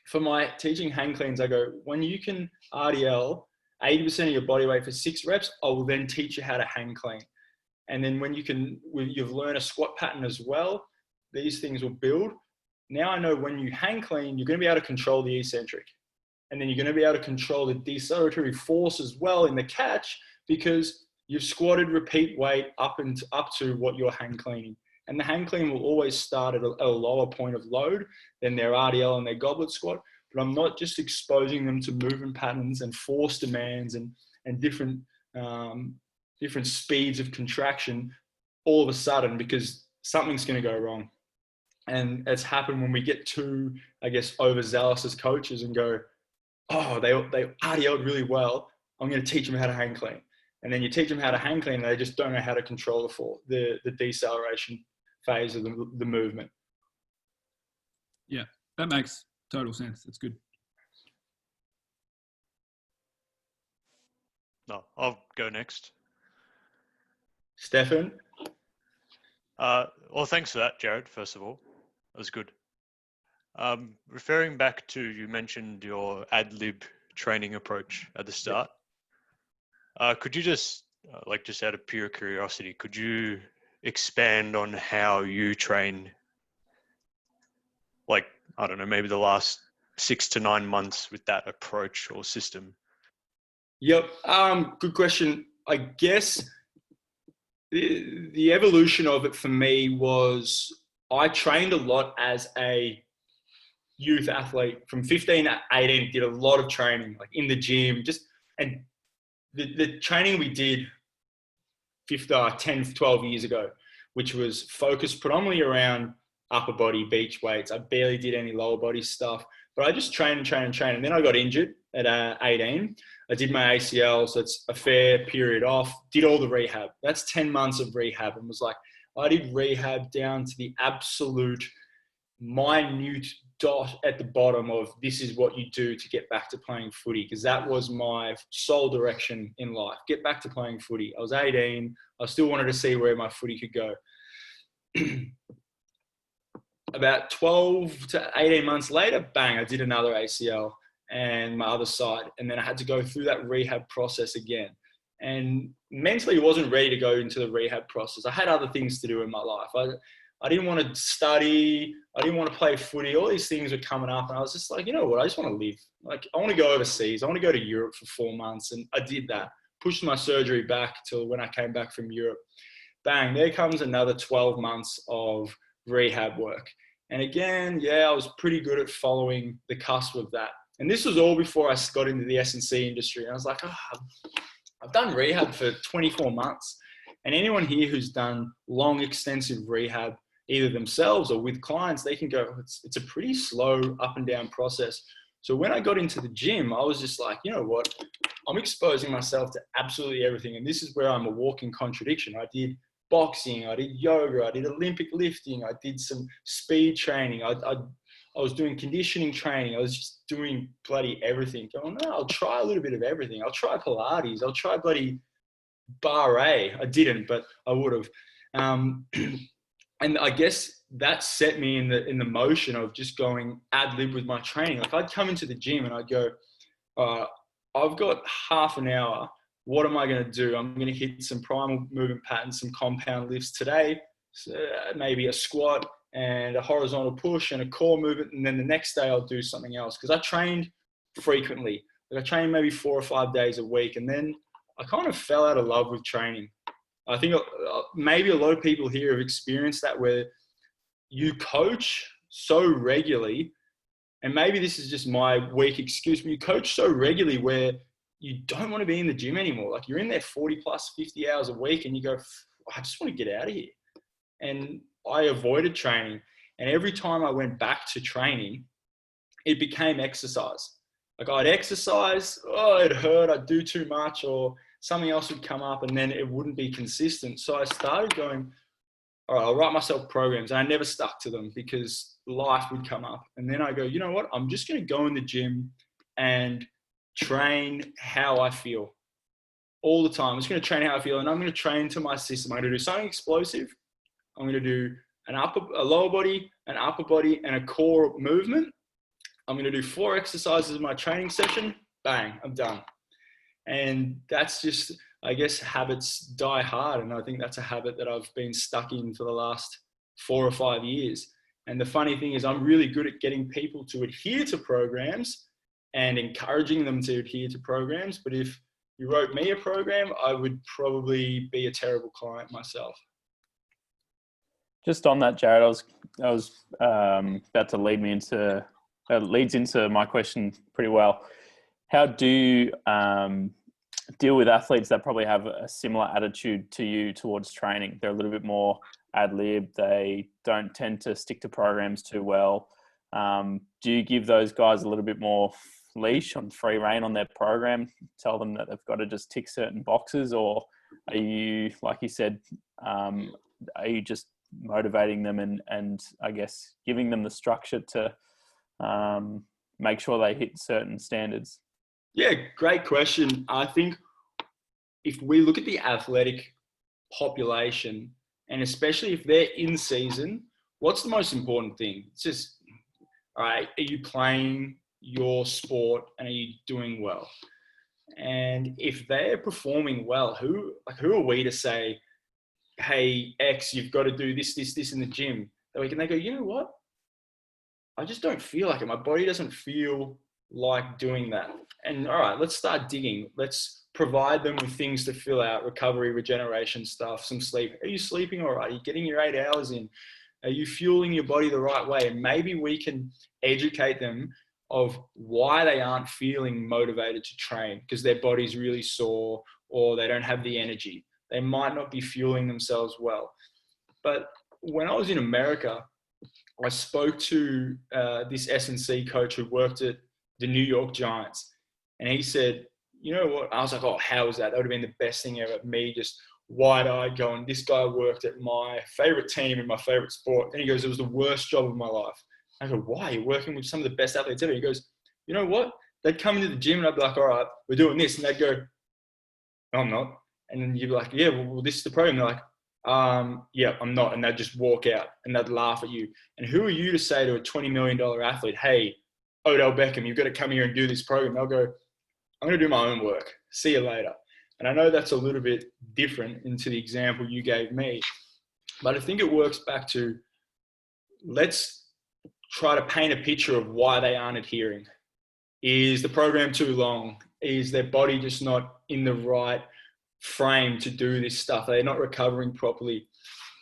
For my teaching hang cleans, I go, when you can RDL 80% of your body weight for 6 reps, I will then teach you how to hang clean. And then when you've learned a squat pattern as well, these things will build. Now I know when you hang clean, you're going to be able to control the eccentric. And then you're going to be able to control the deceleratory force as well in the catch because you've squatted repeat weight up to what you're hang cleaning. And the hang clean will always start at a lower point of load than their RDL and their goblet squat. But I'm not just exposing them to movement patterns and force demands and different speeds of contraction all of a sudden because something's going to go wrong. And it's happened when we get too, I guess, overzealous as coaches and go, oh, they RDL'd really well. I'm going to teach them how to hang clean. And then you teach them how to hang clean and they just don't know how to control the deceleration phase of the movement. Yeah, that makes total sense. That's good. No, I'll go next. Stefan? Well, thanks for that, Jarrad, first of all. That was good. Referring back to, you mentioned your ad-lib training approach at the start. Could you just out of pure curiosity, could you expand on how you train, like, I don't know, maybe the last 6 to 9 months with that approach or system? Yep. Good question. I guess the evolution of it for me was I trained a lot as a youth athlete from 15 to 18, did a lot of training, like in the gym, and the training we did 10, 12 years ago, which was focused predominantly around upper body, beach weights. I barely did any lower body stuff, but I just trained. And then I got injured at 18. I did my ACL, so it's a fair period off, did all the rehab. That's 10 months of rehab and was like, I did rehab down to the absolute minute dot at the bottom of this is what you do to get back to playing footy, because that was my sole direction in life. Get back to playing footy. I was 18. I still wanted to see where my footy could go. About 12 to 18 months later, bang, I did another ACL and my other side. And then I had to go through that rehab process again. And mentally, I wasn't ready to go into the rehab process. I had other things to do in my life. I didn't want to study. I didn't want to play footy. All these things were coming up. And I was just like, you know what? I just want to live. Like, I want to go overseas. I want to go to Europe for 4 months. And I did that. Pushed my surgery back till when I came back from Europe. Bang, there comes another 12 months of rehab work. And again, yeah, I was pretty good at following the cusp of that. And this was all before I got into the S&C industry. And I was like, I've done rehab for 24 months. And anyone here who's done long, extensive rehab, either themselves or with clients, they can go, it's a pretty slow up and down process. So when I got into the gym, I was just like, you know what? I'm exposing myself to absolutely everything. And this is where I'm a walking contradiction. I did boxing, I did yoga, I did Olympic lifting, I did some speed training. I I was doing conditioning training. I was just doing bloody everything. Going, no, I'll try a little bit of everything. I'll try Pilates. I'll try bloody bar A. I didn't, but I would have. And I guess that set me in the motion of just going ad lib with my training. Like I'd come into the gym and I'd go, I've got half an hour. What am I going to do? I'm going to hit some primal movement patterns, some compound lifts today, so maybe a squat and a horizontal push and a core movement. And then the next day I'll do something else. Because I trained frequently. Like I trained maybe 4 or 5 days a week. And then I kind of fell out of love with training. I think maybe a lot of people here have experienced that, where you coach so regularly, and maybe this is just my weak excuse, but you coach so regularly where you don't want to be in the gym anymore. Like you're in there 40 plus 50 hours a week and you go, I just want to get out of here. And I avoided training. And every time I went back to training, it became exercise. Like I'd exercise, it hurt, I'd do too much, or something else would come up and then it wouldn't be consistent. So I started going, all right, I'll write myself programs. And I never stuck to them because life would come up. And then I go, you know what? I'm just going to go in the gym and train how I feel all the time. I'm just going to train how I feel, and I'm going to train to my system. I'm going to do something explosive. I'm going to do a lower body, an upper body, and a core movement. I'm going to do 4 exercises in my training session. Bang, I'm done. And that's just, I guess, habits die hard. And I think that's a habit that I've been stuck in for the last 4 or 5 years. And the funny thing is I'm really good at getting people to adhere to programs and encouraging them to adhere to programs. But if you wrote me a program, I would probably be a terrible client myself. Just on that, Jarrad, I was about to leads into my question pretty well. How do you deal with athletes that probably have a similar attitude to you towards training? They're a little bit more ad lib. They don't tend to stick to programs too well. Do you give those guys a little bit more leash on free rein on their program? Tell them that they've got to just tick certain boxes, or are you, like you said, are you just motivating them and I guess giving them the structure to make sure they hit certain standards? Yeah, great question. I think if we look at the athletic population, and especially if they're in season, what's the most important thing? It's just, all right, are you playing your sport and are you doing well? And if they're performing well, who are we to say, hey, X, you've got to do this in the gym? And they go, you know what? I just don't feel like it. My body doesn't feel like doing that. And all right, let's start digging. Let's provide them with things to fill out, recovery, regeneration stuff, some sleep. Are you sleeping all right? Are you getting your 8 hours in? Are you fueling your body the right way? And maybe we can educate them of why they aren't feeling motivated to train, because their body's really sore or they don't have the energy. They might not be fueling themselves well. But when I was in America, I spoke to this S&C coach who worked at the New York Giants. And he said, you know what? I was like, oh, how was that? That would have been the best thing ever. Me just wide-eyed going, this guy worked at my favorite team in my favorite sport. And he goes, it was the worst job of my life. I go, why? You're working with some of the best athletes ever. He goes, you know what? They'd come into the gym and I'd be like, all right, we're doing this. And they'd go, no, I'm not. And then you'd be like, yeah, well, this is the program. They're like, yeah, I'm not. And they'd just walk out and they'd laugh at you. And who are you to say to a $20 million athlete, hey, Odell Beckham, you've got to come here and do this program? They'll go, I'm going to do my own work. See you later. And I know that's a little bit different into the example you gave me, but I think it works back to, let's try to paint a picture of why they aren't adhering. Is the program too long? Is their body just not in the right frame to do this stuff? They're not recovering properly.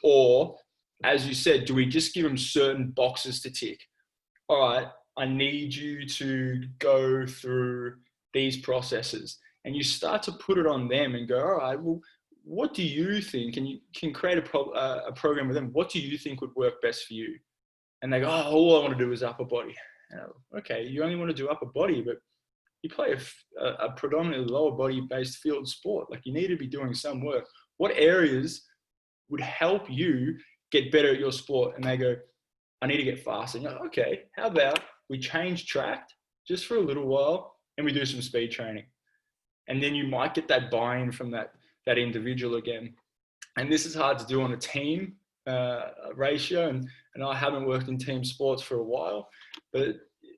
Or, as you said, do we just give them certain boxes to tick? All right, I need you to go through these processes. And you start to put it on them and go, all right, well, what do you think? And you can create a program with them. What do you think would work best for you? And they go, oh, all I want to do is upper body. Okay, you only want to do upper body, but you play a predominantly lower body-based field sport. Like, you need to be doing some work. What areas would help you get better at your sport? And they go, I need to get faster. And you're like, okay, how about we change track just for a little while and we do some speed training. And then you might get that buy-in from that individual again. And this is hard to do on a team ratio. And I haven't worked in team sports for a while, but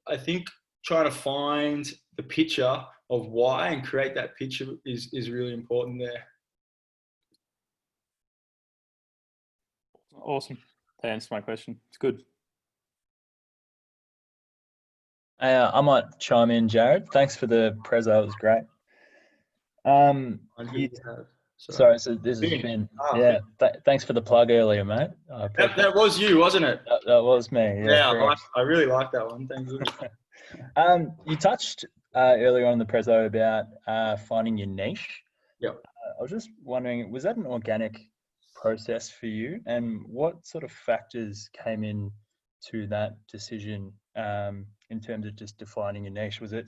I think trying to find the picture of why and create that picture is really important there. Awesome. That answers my question. It's good. I might chime in, Jarrad. Thanks for the preso. It was great. Sorry, so this has been, thanks for the plug earlier, mate. That was you, wasn't it? That was me. Yeah, I really like that one. Thank you. You touched earlier on in the preso about finding your niche. Yep. I was just wondering, was that an organic process for you? And what sort of factors came in to that decision in terms of just defining your niche? Was it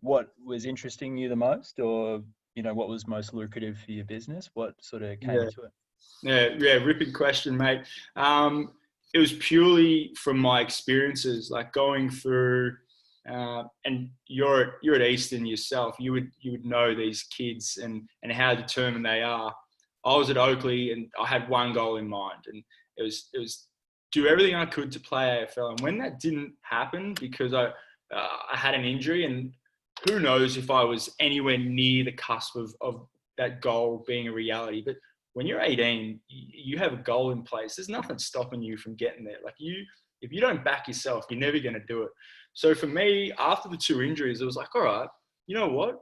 what was interesting you the most, or what was most lucrative for your business? What sort of came into it? Yeah, ripping question, mate. It was purely from my experiences, like going through, and you're at Eastern yourself. You would know these kids and how determined they are. I was at Oakley and I had one goal in mind, and it was do everything I could to play AFL. And when that didn't happen because I had an injury, and who knows if I was anywhere near the cusp of that goal being a reality. But when you're 18, you have a goal in place. There's nothing stopping you from getting there. Like if you don't back yourself, you're never going to do it. So for me, after the 2 injuries, it was like, all right, you know what?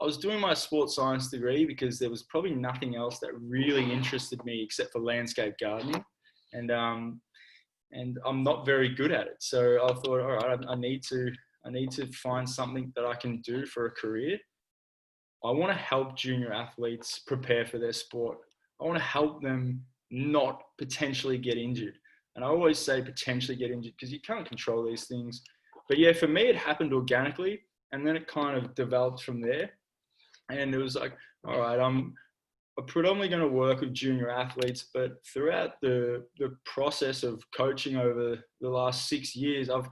I was doing my sports science degree because there was probably nothing else that really interested me except for landscape gardening. And I'm not very good at it. So I thought, all right, I need to find something that I can do for a career. I want to help junior athletes prepare for their sport. I want to help them not potentially get injured. And I always say potentially get injured because you can't control these things. But yeah, for me, it happened organically, and then it kind of developed from there. And it was like, all right, I'm predominantly going to work with junior athletes, but throughout the process of coaching over the last 6 years, I've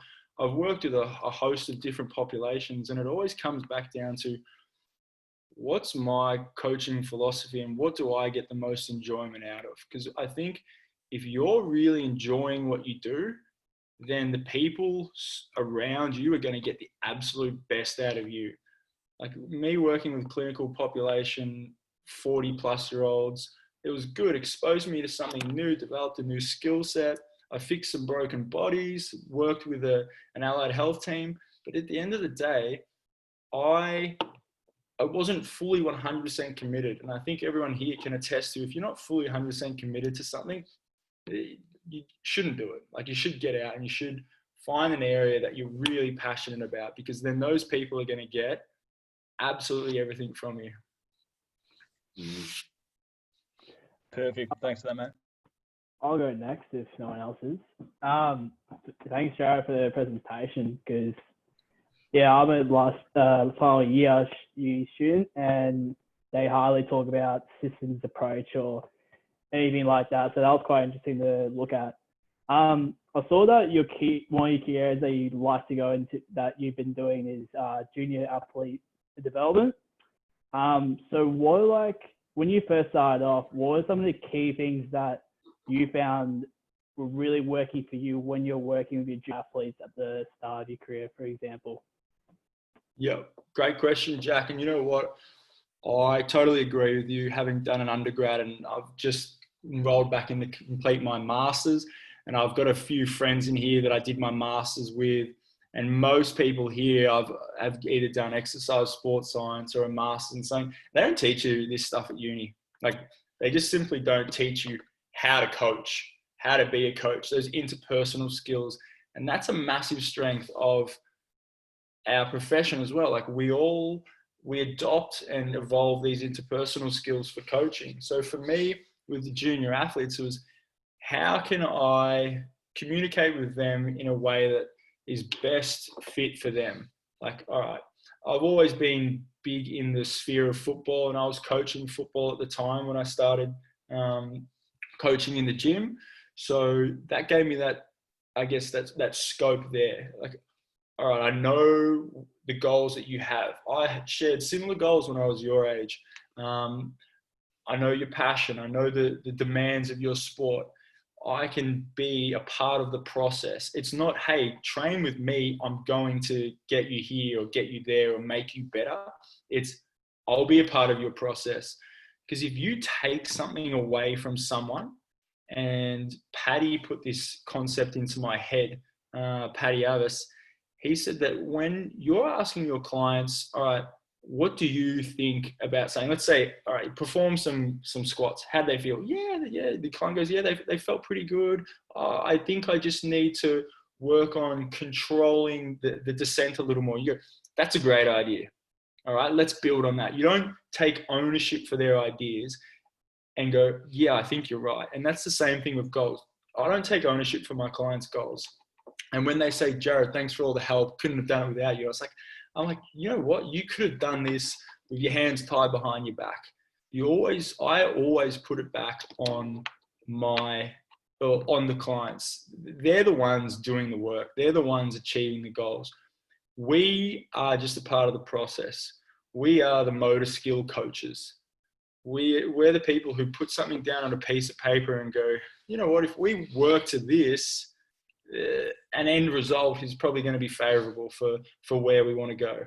worked with a host of different populations, and it always comes back down to what's my coaching philosophy and what do I get the most enjoyment out of? Because I think if you're really enjoying what you do, then the people around you are going to get the absolute best out of you. Like me working with clinical population, 40 plus year olds, it was good, exposed me to something new, developed a new skill set. I fixed some broken bodies, worked with an allied health team. But at the end of the day, I wasn't fully 100% committed. And I think everyone here can attest to, if you're not fully 100% committed to something, you shouldn't do it. Like you should get out and you should find an area that you're really passionate about, because then those people are going to get absolutely everything from you. Perfect. Thanks for that, mate. I'll go next if no one else is. Thanks, Jarrad, for the presentation, because I'm a final year student, and they hardly talk about systems approach or anything like that. So that was quite interesting to look at. I saw that one of your key areas that you'd like to go into that you've been doing is junior athlete development. So when you first started off, what were some of the key things that you found were really working for you when you're working with your junior athletes at the start of your career, for example? Yeah, great question, Jack. And you know what? I totally agree with you, having done an undergrad, and I've just enrolled back in to complete my master's. And I've got a few friends in here that I did my master's with. And most people here have either done exercise sports science or a master's in something. They don't teach you this stuff at uni. Like they just simply don't teach you how to coach, how to be a coach, those interpersonal skills. And that's a massive strength of our profession as well. Like we adopt and evolve these interpersonal skills for coaching. So for me, with the junior athletes, it was how can I communicate with them in a way that is best fit for them? Like, all right, I've always been big in the sphere of football, and I was coaching football at the time when I started coaching in the gym. So that gave me that I guess that scope there. Like, all right, I know the goals that you have. I had shared similar goals when I was your age. I know your passion. I know the demands of your sport. I can be a part of the process. It's not, hey, train with me. I'm going to get you here or get you there or make you better. It's, I'll be a part of your process. Because if you take something away from someone, and Paddy put this concept into my head, Paddy Avis, he said that when you're asking your clients, all right, what do you think about saying, let's say, all right, perform some squats. How'd they feel? Yeah. The client goes, yeah, they felt pretty good. I think I just need to work on controlling the descent a little more. You go, that's a great idea. All right, let's build on that. You don't take ownership for their ideas and go, yeah, I think you're right. And that's the same thing with goals. I don't take ownership for my clients' goals. And when they say, Jarrad, thanks for all the help, couldn't have done it without you. I'm like, you know what? You could have done this with your hands tied behind your back. I always put it back on on the clients. They're the ones doing the work. They're the ones achieving the goals. We are just a part of the process. We are the motor skill coaches. We're the people who put something down on a piece of paper and go, you know what, if we work to this, an end result is probably going to be favorable for where we want to go.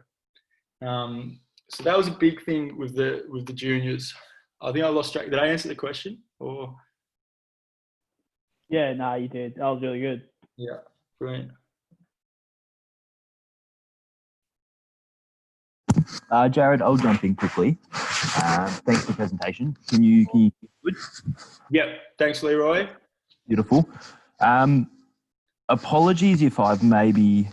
So that was a big thing with the juniors. I think I lost track. Did I answer the question? Or Yeah, no, you did. That was really good. yeah, brilliant. Jarrad, I'll jump in quickly. Thanks for the presentation. Can you good? Yep. Thanks, Leroy. Beautiful. Apologies if I've maybe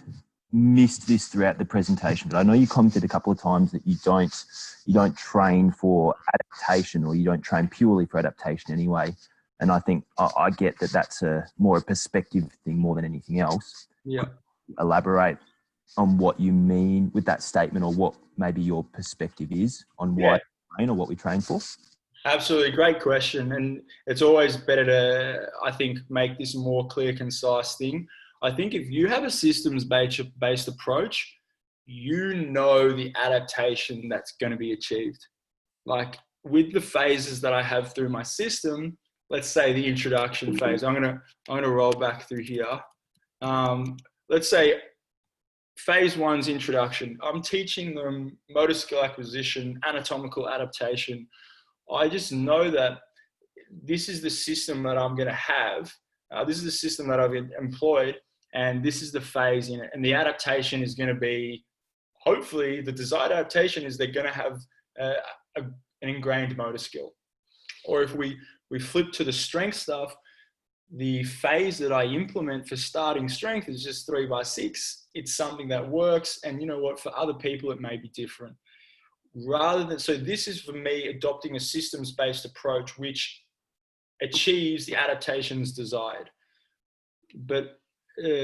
missed this throughout the presentation, but I know you commented a couple of times that you don't train for adaptation, or you don't train purely for adaptation anyway. And I think I get that that's more a perspective thing more than anything else. Yeah. Elaborate on what you mean with that statement, or what maybe your perspective is on why we train, or what we train for. Absolutely. Great question. And it's always better to, I think, make this a more clear, concise thing. I think if you have a systems-based approach, you know the adaptation that's going to be achieved. Like with the phases that I have through my system, let's say the introduction phase, I'm gonna roll back through here. Let's say phase one's introduction. I'm teaching them motor skill acquisition, anatomical adaptation. I just know that this is the system that I'm going to have. This is the system that I've employed, and this is the phase in it. And the adaptation is going to be, hopefully, the desired adaptation is they're going to have an ingrained motor skill. Or if we flip to the strength stuff, the phase that I implement for starting strength is just 3x6. It's something that works. And you know what, for other people, it may be different. So this is for me adopting a systems-based approach, which achieves the adaptations desired. But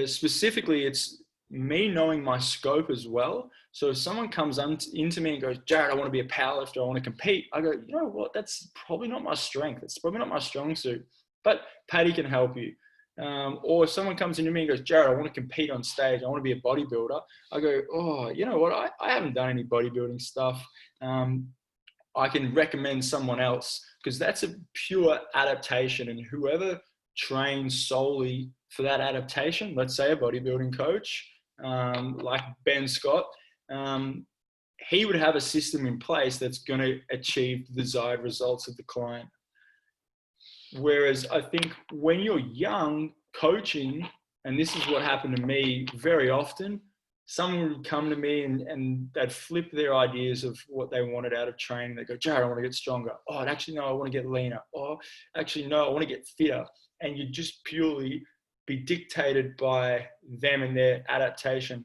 specifically, it's me knowing my scope as well. So if someone comes into me and goes, Jarrad, I want to be a powerlifter, I want to compete, I go, you know what, that's probably not my strength. It's probably not my strong suit, but Paddy can help you. Or if someone comes into me and goes, Jarrad, I want to compete on stage, I want to be a bodybuilder, I go, oh, you know what, I haven't done any bodybuilding stuff. I can recommend someone else, because that's a pure adaptation. And whoever trains solely for that adaptation, let's say a bodybuilding coach, like Ben Scott, he would have a system in place that's going to achieve the desired results of the client. Whereas I think when you're young, coaching, and this is what happened to me very often, someone would come to me and they'd flip their ideas of what they wanted out of training. They go, Jarrad, I want to get stronger. Oh, actually, no, I want to get leaner. Oh, actually, no, I want to get fitter. And you just purely be dictated by them and their adaptation.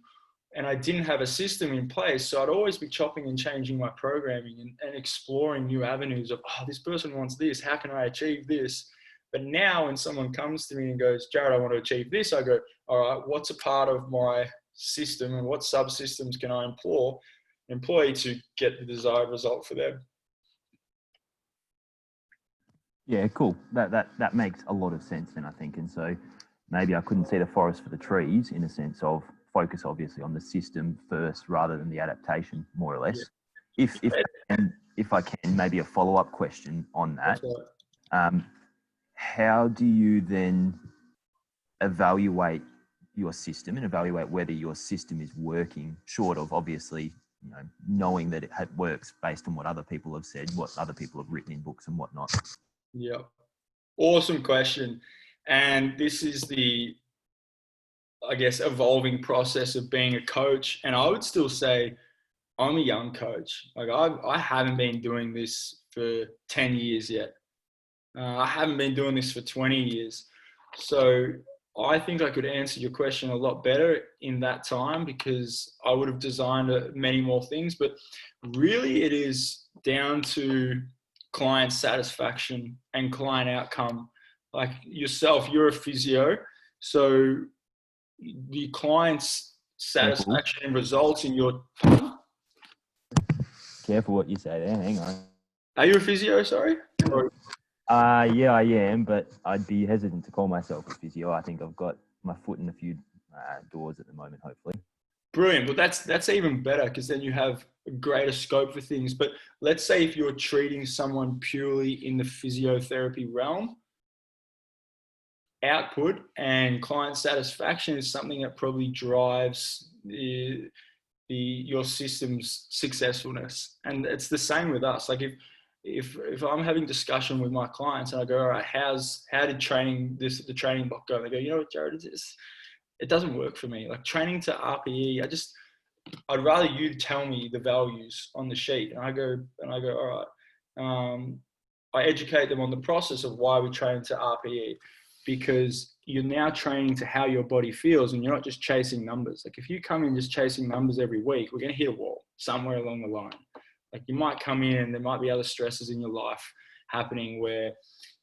And I didn't have a system in place. So I'd always be chopping and changing my programming and exploring new avenues of, oh, this person wants this. How can I achieve this? But now when someone comes to me and goes, Jarrad, I want to achieve this, I go, all right, what's a part of my system and what subsystems can I employ to get the desired result for them? Yeah, cool. That makes a lot of sense then, I think. And so maybe I couldn't see the forest for the trees in a sense of focus obviously on the system first rather than the adaptation, more or less. If I can, maybe a follow-up question on that. How do you then evaluate your system and evaluate whether your system is working, short of obviously, knowing that it works based on what other people have said, what other people have written in books and whatnot? Yeah. Awesome question. And this is the, I guess, evolving process of being a coach. And I would still say I'm a young coach. Like I haven't been doing this for 10 years yet. I haven't been doing this for 20 years. So I think I could answer your question a lot better in that time because I would have designed many more things. But really it is down to client satisfaction and client outcome. Like yourself, you're a physio. So the client's satisfaction and results in your... Careful what you say there, hang on. Are you a physio, sorry? Yeah, I am, but I'd be hesitant to call myself a physio. I think I've got my foot in a few doors at the moment, hopefully. Brilliant. Well, that's even better because then you have a greater scope for things. But let's say if you're treating someone purely in the physiotherapy realm, output and client satisfaction is something that probably drives your system's successfulness. And it's the same with us. Like if I'm having discussion with my clients and I go, all right, how did the training block go? They go, you know what, Jarrad, it doesn't work for me. Like training to RPE, I'd rather you tell me the values on the sheet. And I go, all right. I educate them on the process of why we train to RPE, because you're now training to how your body feels and you're not just chasing numbers. Like if you come in just chasing numbers every week, we're going to hit a wall somewhere along the line. Like you might come in and there might be other stresses in your life happening where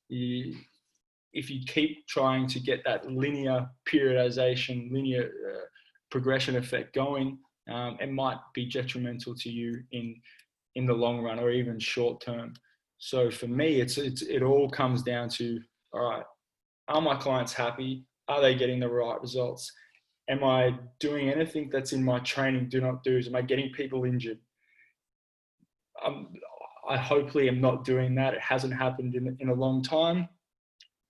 if you keep trying to get that linear periodization, linear progression effect going, it might be detrimental to you in the long run or even short term. So for me, it all comes down to, all right, are my clients happy? Are they getting the right results? Am I doing anything that's in my training do not do's? Am I getting people injured? I hopefully am not doing that. It hasn't happened in a long time.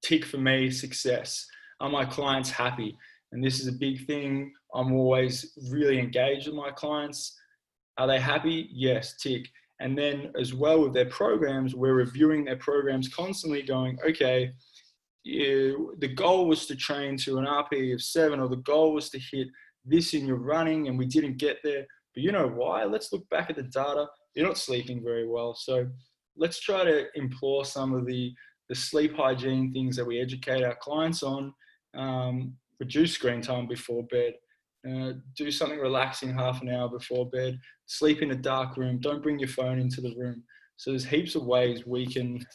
Tick for me, success. Are my clients happy? And this is a big thing. I'm always really engaged with my clients. Are they happy? Yes, tick. And then as well with their programs, we're reviewing their programs constantly going, okay, the goal was to train to an RPE of 7, or the goal was to hit this in your running and we didn't get there. But you know why? Let's look back at the data. You're not sleeping very well. So let's try to implore some of the sleep hygiene things that we educate our clients on. Reduce screen time before bed. Do something relaxing half an hour before bed. Sleep in a dark room. Don't bring your phone into the room. So there's heaps of ways we can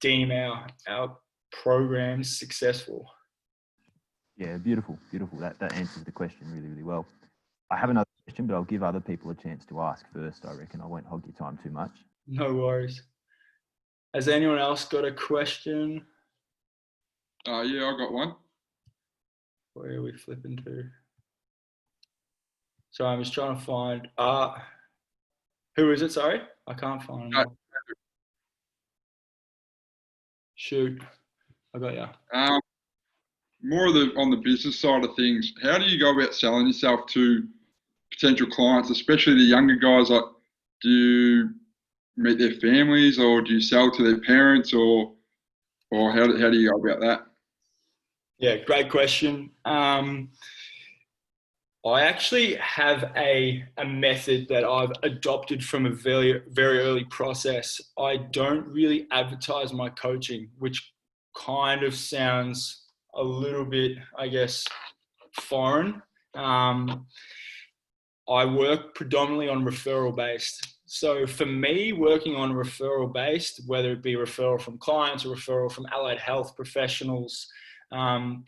deem our programs successful. Yeah, beautiful. That answers the question really, really well. I have another question, but I'll give other people a chance to ask first, I reckon. I won't hog your time too much. No worries. Has anyone else got a question? Yeah, I got one. Where are we flipping to? Sorry, I'm just trying to find... who is it? Sorry, I can't find him. Shoot, I got you. More on the business side of things. How do you go about selling yourself to potential clients, especially the younger guys? Like, do you meet their families, or do you sell to their parents, or how do you go about that? Yeah, great question. I actually have a method that I've adopted from a very, very early process. I don't really advertise my coaching, which kind of sounds a little bit, I guess, foreign. I work predominantly on referral based. So for me, working on referral based, whether it be referral from clients or referral from allied health professionals, I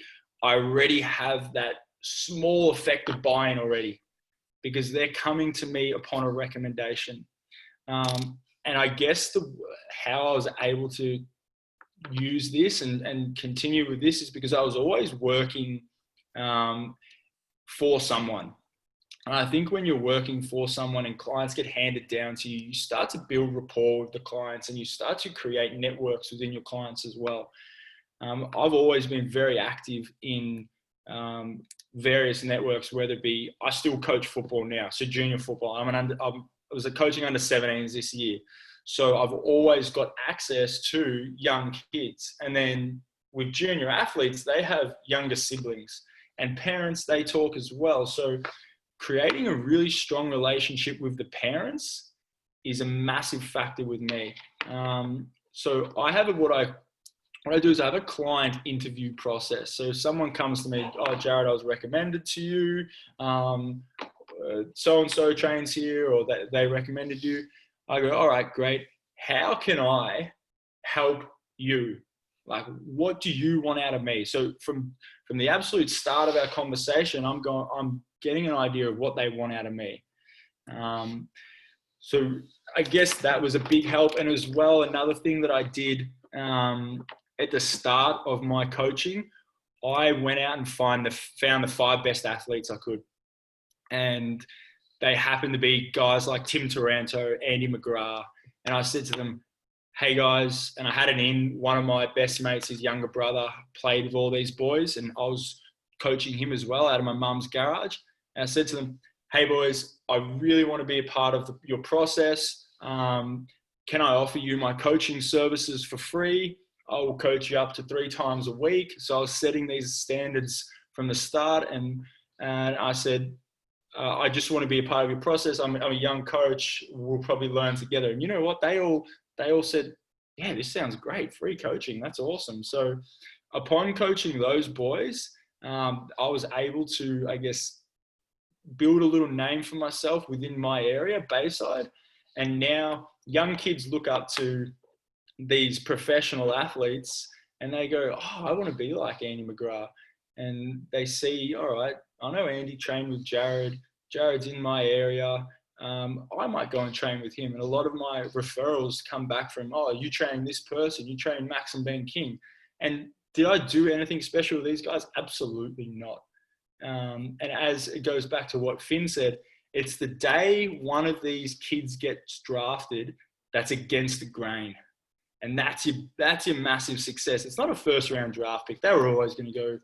already have that small effect of buy-in already, because they're coming to me upon a recommendation. And I guess how I was able to use this and continue with this is because I was always working for someone. And I think when you're working for someone and clients get handed down to you, you start to build rapport with the clients and you start to create networks within your clients as well. I've always been very active in various networks, whether it be, I still coach football now, so junior football. I was coaching under 17s this year. So I've always got access to young kids. And then with junior athletes, they have younger siblings and parents, they talk as well. So creating a really strong relationship with the parents is a massive factor with me. So I have what I do is I have a client interview process. So if someone comes to me, oh, Jarrad, I was recommended to you, so-and-so trains here, or they recommended you. I go, all right, great. How can I help you? Like, what do you want out of me? So from the absolute start of our conversation, I'm getting an idea of what they want out of me. So I guess that was a big help. And as well, another thing that I did at the start of my coaching, I went out and found the 5 best athletes I could. And they happened to be guys like Tim Taranto, Andy McGrath. And I said to them, hey guys, and I had one of my best mates, his younger brother, played with all these boys, and I was coaching him as well out of my mum's garage. And I said to them, hey boys, I really want to be a part of your process. Can I offer you my coaching services for free? I will coach you up to 3 times a week. So I was setting these standards from the start, and I said, I just want to be a part of your process. I'm a young coach. We'll probably learn together. And you know what? They all said, yeah, this sounds great. Free coaching. That's awesome. So upon coaching those boys, I was able to, I guess, build a little name for myself within my area, Bayside. And now young kids look up to these professional athletes and they go, oh, I want to be like Andy McGrath. And they see, all right, I know Andy trained with Jarrad. Jarrad's in my area. I might go and train with him. And a lot of my referrals come back from, oh, you train this person, you train Max and Ben King. And did I do anything special with these guys? Absolutely not. And as it goes back to what Finn said, it's the day one of these kids gets drafted that's against the grain. And that's your massive success. It's not a first round draft pick. They were always going to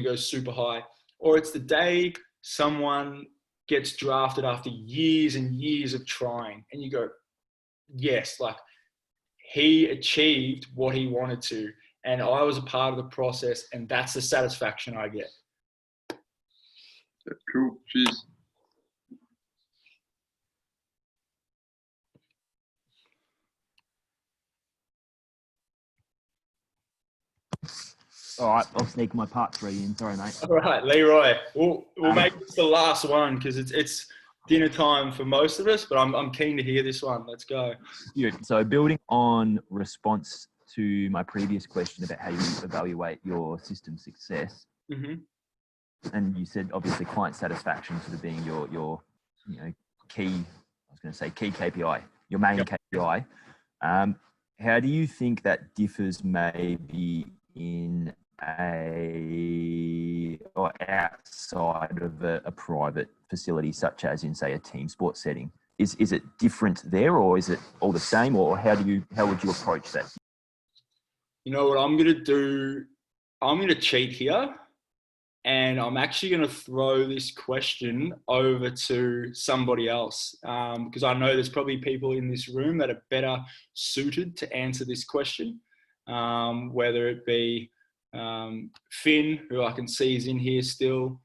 go super high. Or it's the day someone gets drafted after years and years of trying. And you go, yes, like he achieved what he wanted to. And I was a part of the process. And that's the satisfaction I get. Yeah, cool. Cheers. All right, I'll sneak my part 3 in. Sorry, mate. All right, Leroy. We'll make this the last one because it's dinner time for most of us, but I'm keen to hear this one. Let's go. Good. So building on response to my previous question about how you evaluate your system success, and you said obviously client satisfaction sort of being your key. I was going to say key KPI, your main KPI. How do you think that differs maybe in or outside of a private facility, such as in say a team sport setting? Is it different there, or is it all the same, or how would you approach that? You know what I'm going to do? I'm going to cheat here, and I'm actually going to throw this question over to somebody else because I know there's probably people in this room that are better suited to answer this question, whether it be Finn, who I can see is in here still.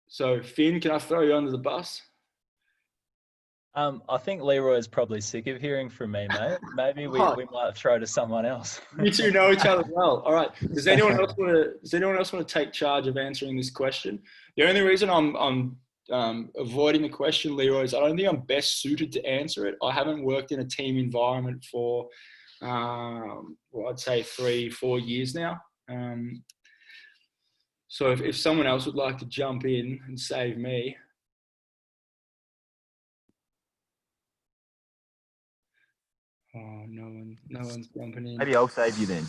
So Finn, can I throw you under the bus? I think Leroy is probably sick of hearing from me, mate. Maybe we might throw to someone else. You two know each other well. All right. Does anyone else want to take charge of answering this question? The only reason I'm avoiding the question, Leroy, is I don't think I'm best suited to answer it. I haven't worked in a team environment for I'd say 3-4 years now. So if someone else would like to jump in and save me. no one's jumping in. Maybe I'll save you then.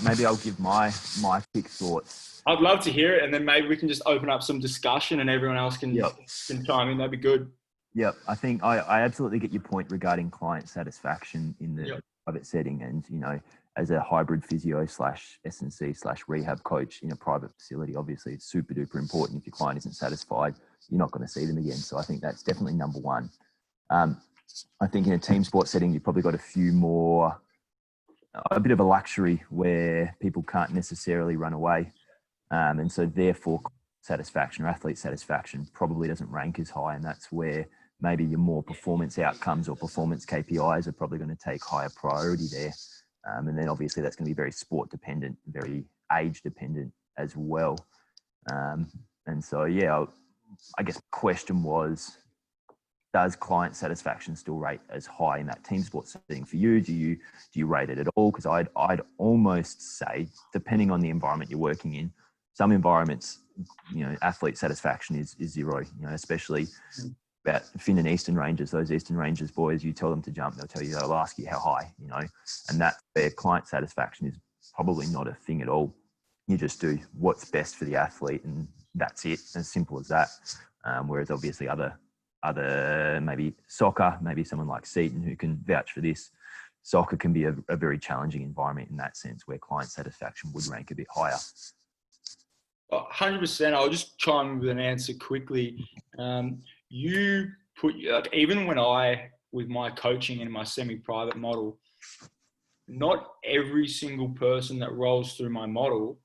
Maybe I'll give my quick thoughts. I'd love to hear it, and then maybe we can just open up some discussion, and everyone else can chime in. That'd be good. Yep, I think I absolutely get your point regarding client satisfaction in the private setting, and as a hybrid physio / S&C / rehab coach in a private facility, obviously it's super duper important. If your client isn't satisfied, you're not going to see them again. So I think that's definitely number one. I think in a team sport setting, you've probably got a bit of a luxury where people can't necessarily run away. And so therefore satisfaction or athlete satisfaction probably doesn't rank as high. And that's where maybe your more performance outcomes or performance KPIs are probably going to take higher priority there. And then obviously that's going to be very sport dependent, very age dependent as well. And so, I guess the question was, does client satisfaction still rate as high in that team sport setting for you? Do you rate it at all? Because I'd almost say, depending on the environment you're working in, some environments, athlete satisfaction is zero. Especially about Finn and Eastern Rangers. Those Eastern Rangers boys, you tell them to jump, they'll ask you how high. And that their client satisfaction is probably not a thing at all. You just do what's best for the athlete, and that's it. As simple as that. Whereas obviously other maybe soccer, maybe someone like Seaton who can vouch for this, soccer can be a very challenging environment in that sense, where client satisfaction would rank a bit higher. 100%. I'll just chime with an answer quickly. You put, even when with my coaching and my semi-private model, not every single person that rolls through my model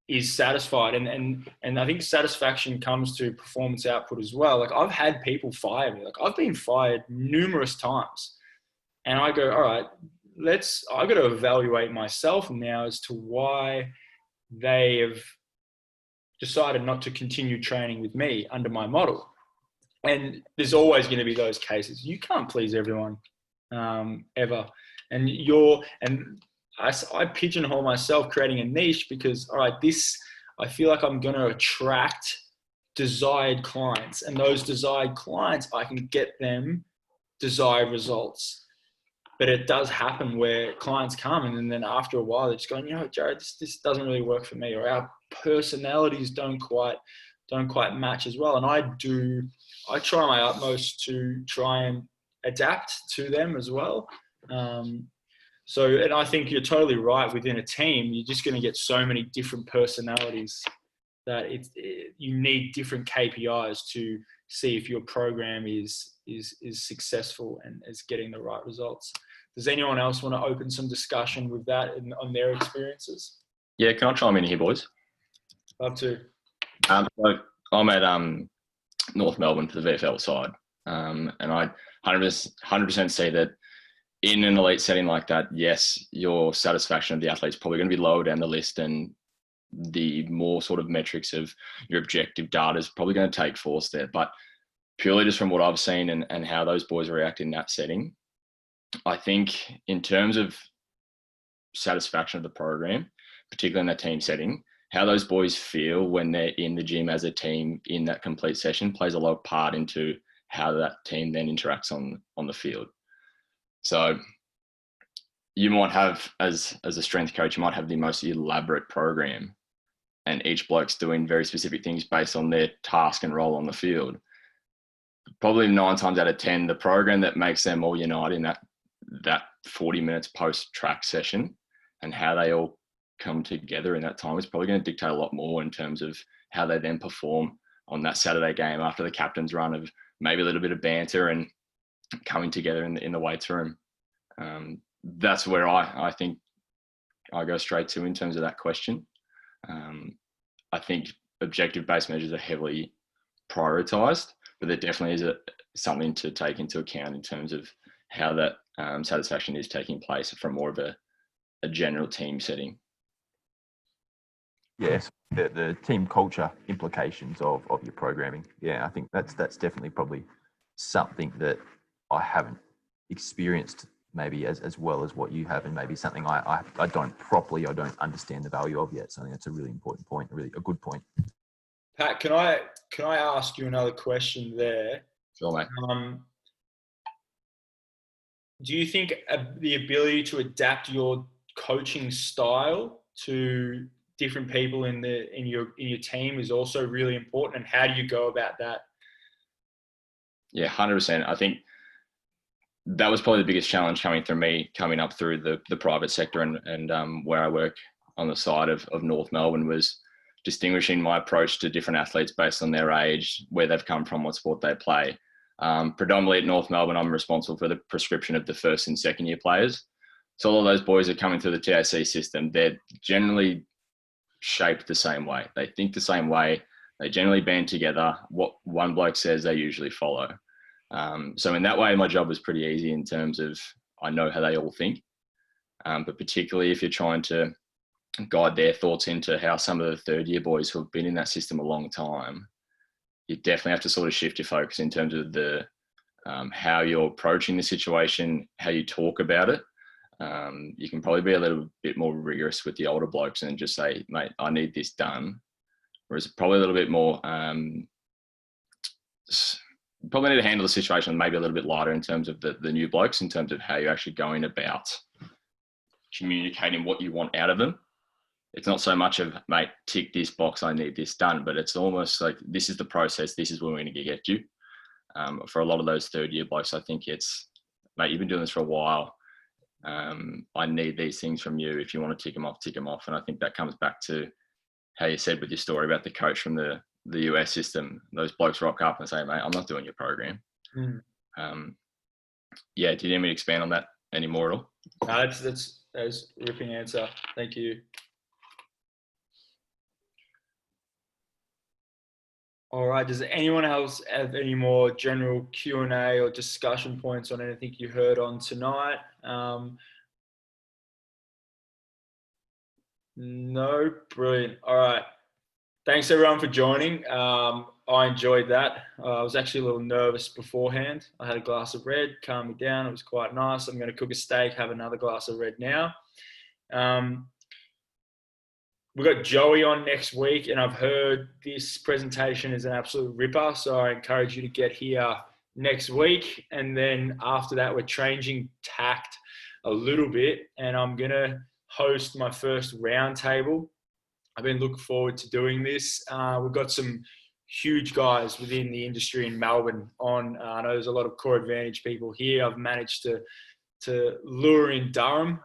is satisfied. And I think satisfaction comes to performance output as well. Like, I've had people fire me. Like, I've been fired numerous times. And I go, all right, I've got to evaluate myself now as to why they have decided not to continue training with me under my model. And there's always going to be those cases. You can't please everyone ever. And I pigeonhole myself creating a niche because, all right, I feel like I'm going to attract desired clients, and those desired clients, I can get them desired results. But it does happen where clients come and then after a while they're just going, Jarrad, this doesn't really work for me, or our personalities don't quite match as well. And I try my utmost to try and adapt to them as well. And I think you're totally right. Within a team, you're just going to get so many different personalities that you need different KPIs to see if your program is successful and is getting the right results. Does anyone else want to open some discussion with that on their experiences? Yeah, can I chime in here, boys? Love to. So I'm at North Melbourne for the VFL side, and I 100% see that in an elite setting like that, yes, your satisfaction of the athlete is probably going to be lower down the list, and the more sort of metrics of your objective data is probably going to take force there. But purely just from what I've seen and how those boys react in that setting, I think in terms of satisfaction of the program, particularly in that team setting, how those boys feel when they're in the gym as a team in that complete session plays a lot of part into how that team then interacts on the field. So you might have, as a strength coach, you might have the most elaborate program and each bloke's doing very specific things based on their task and role on the field. Probably 9 times out of 10, the program that makes them all unite in that 40 minutes post-track session and how they all come together in that time is probably going to dictate a lot more in terms of how they then perform on that Saturday game after the captain's run of maybe a little bit of banter and coming together in the weights room. That's where I think I go straight to in terms of that question. I think objective-based measures are heavily prioritised, but there definitely is something to take into account in terms of how that satisfaction is taking place from more of a general team setting. Yes, the team culture implications of your programming. Yeah, I think that's definitely probably something that I haven't experienced maybe as well as what you have, and maybe something I don't understand the value of yet. So I think that's a really important point, really a good point. Pat, can I ask you another question there? Sure, mate. do you think the ability to adapt your coaching style to different people in your team is also really important? And how do you go about that? Yeah, 100%. I think that was probably the biggest challenge coming up through the private sector and where I work on the side of North Melbourne, was distinguishing my approach to different athletes based on their age, where they've come from, what sport they play. Predominantly at North Melbourne, I'm responsible for the prescription of the first and second year players. So all of those boys are coming through the TAC system. They're generally shaped the same way. They think the same way. They generally band together. What one bloke says, they usually follow. So in that way, my job is pretty easy in terms of I know how they all think. But particularly if you're trying to guide their thoughts into how some of the third year boys who have been in that system a long time, you definitely have to sort of shift your focus in terms of the how you're approaching the situation, how you talk about it. You can probably be a little bit more rigorous with the older blokes and just say, mate, I need this done. Whereas probably a little bit more, probably need to handle the situation maybe a little bit lighter in terms of the new blokes, in terms of how you're actually going about communicating what you want out of them. It's not so much of, mate, tick this box, I need this done, but it's almost like, this is the process, this is where we're going to get you. For a lot of those third year blokes, I think it's, mate, you've been doing this for a while. I need these things from you. If you want to tick them off, tick them off. And I think that comes back to how you said with your story about the coach from the US system. Those blokes rock up and say, mate, I'm not doing your program. Yeah, do you need me to expand on that any more at all? No, that's a ripping answer. Thank you. All right. Does anyone else have any more general Q&A or discussion points on anything you heard on tonight? No? Brilliant. All right. Thanks everyone for joining. I enjoyed that. I was actually a little nervous beforehand. I had a glass of red, calmed me down. It was quite nice. I'm going to cook a steak, have another glass of red now. We've got Joey on next week, and I've heard this presentation is an absolute ripper. So I encourage you to get here next week. And then after that, we're changing tact a little bit, and I'm going to host my first roundtable. I've been looking forward to doing this. We've got some huge guys within the industry in Melbourne on. I know there's a lot of Core Advantage people here. I've managed to lure in Durham.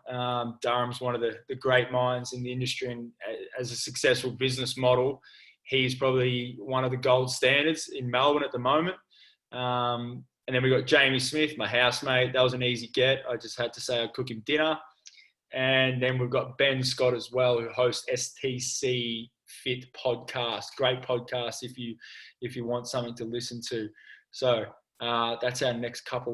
Durham's one of the great minds in the industry, and as a successful business model, he's probably one of the gold standards in Melbourne at the moment. And then we got Jamie Smith, my housemate. That was an easy get. I just had to say I'd cook him dinner. And then we've got Ben Scott as well, who hosts STC Fit podcast. Great podcast if you want something to listen to. So that's our next couple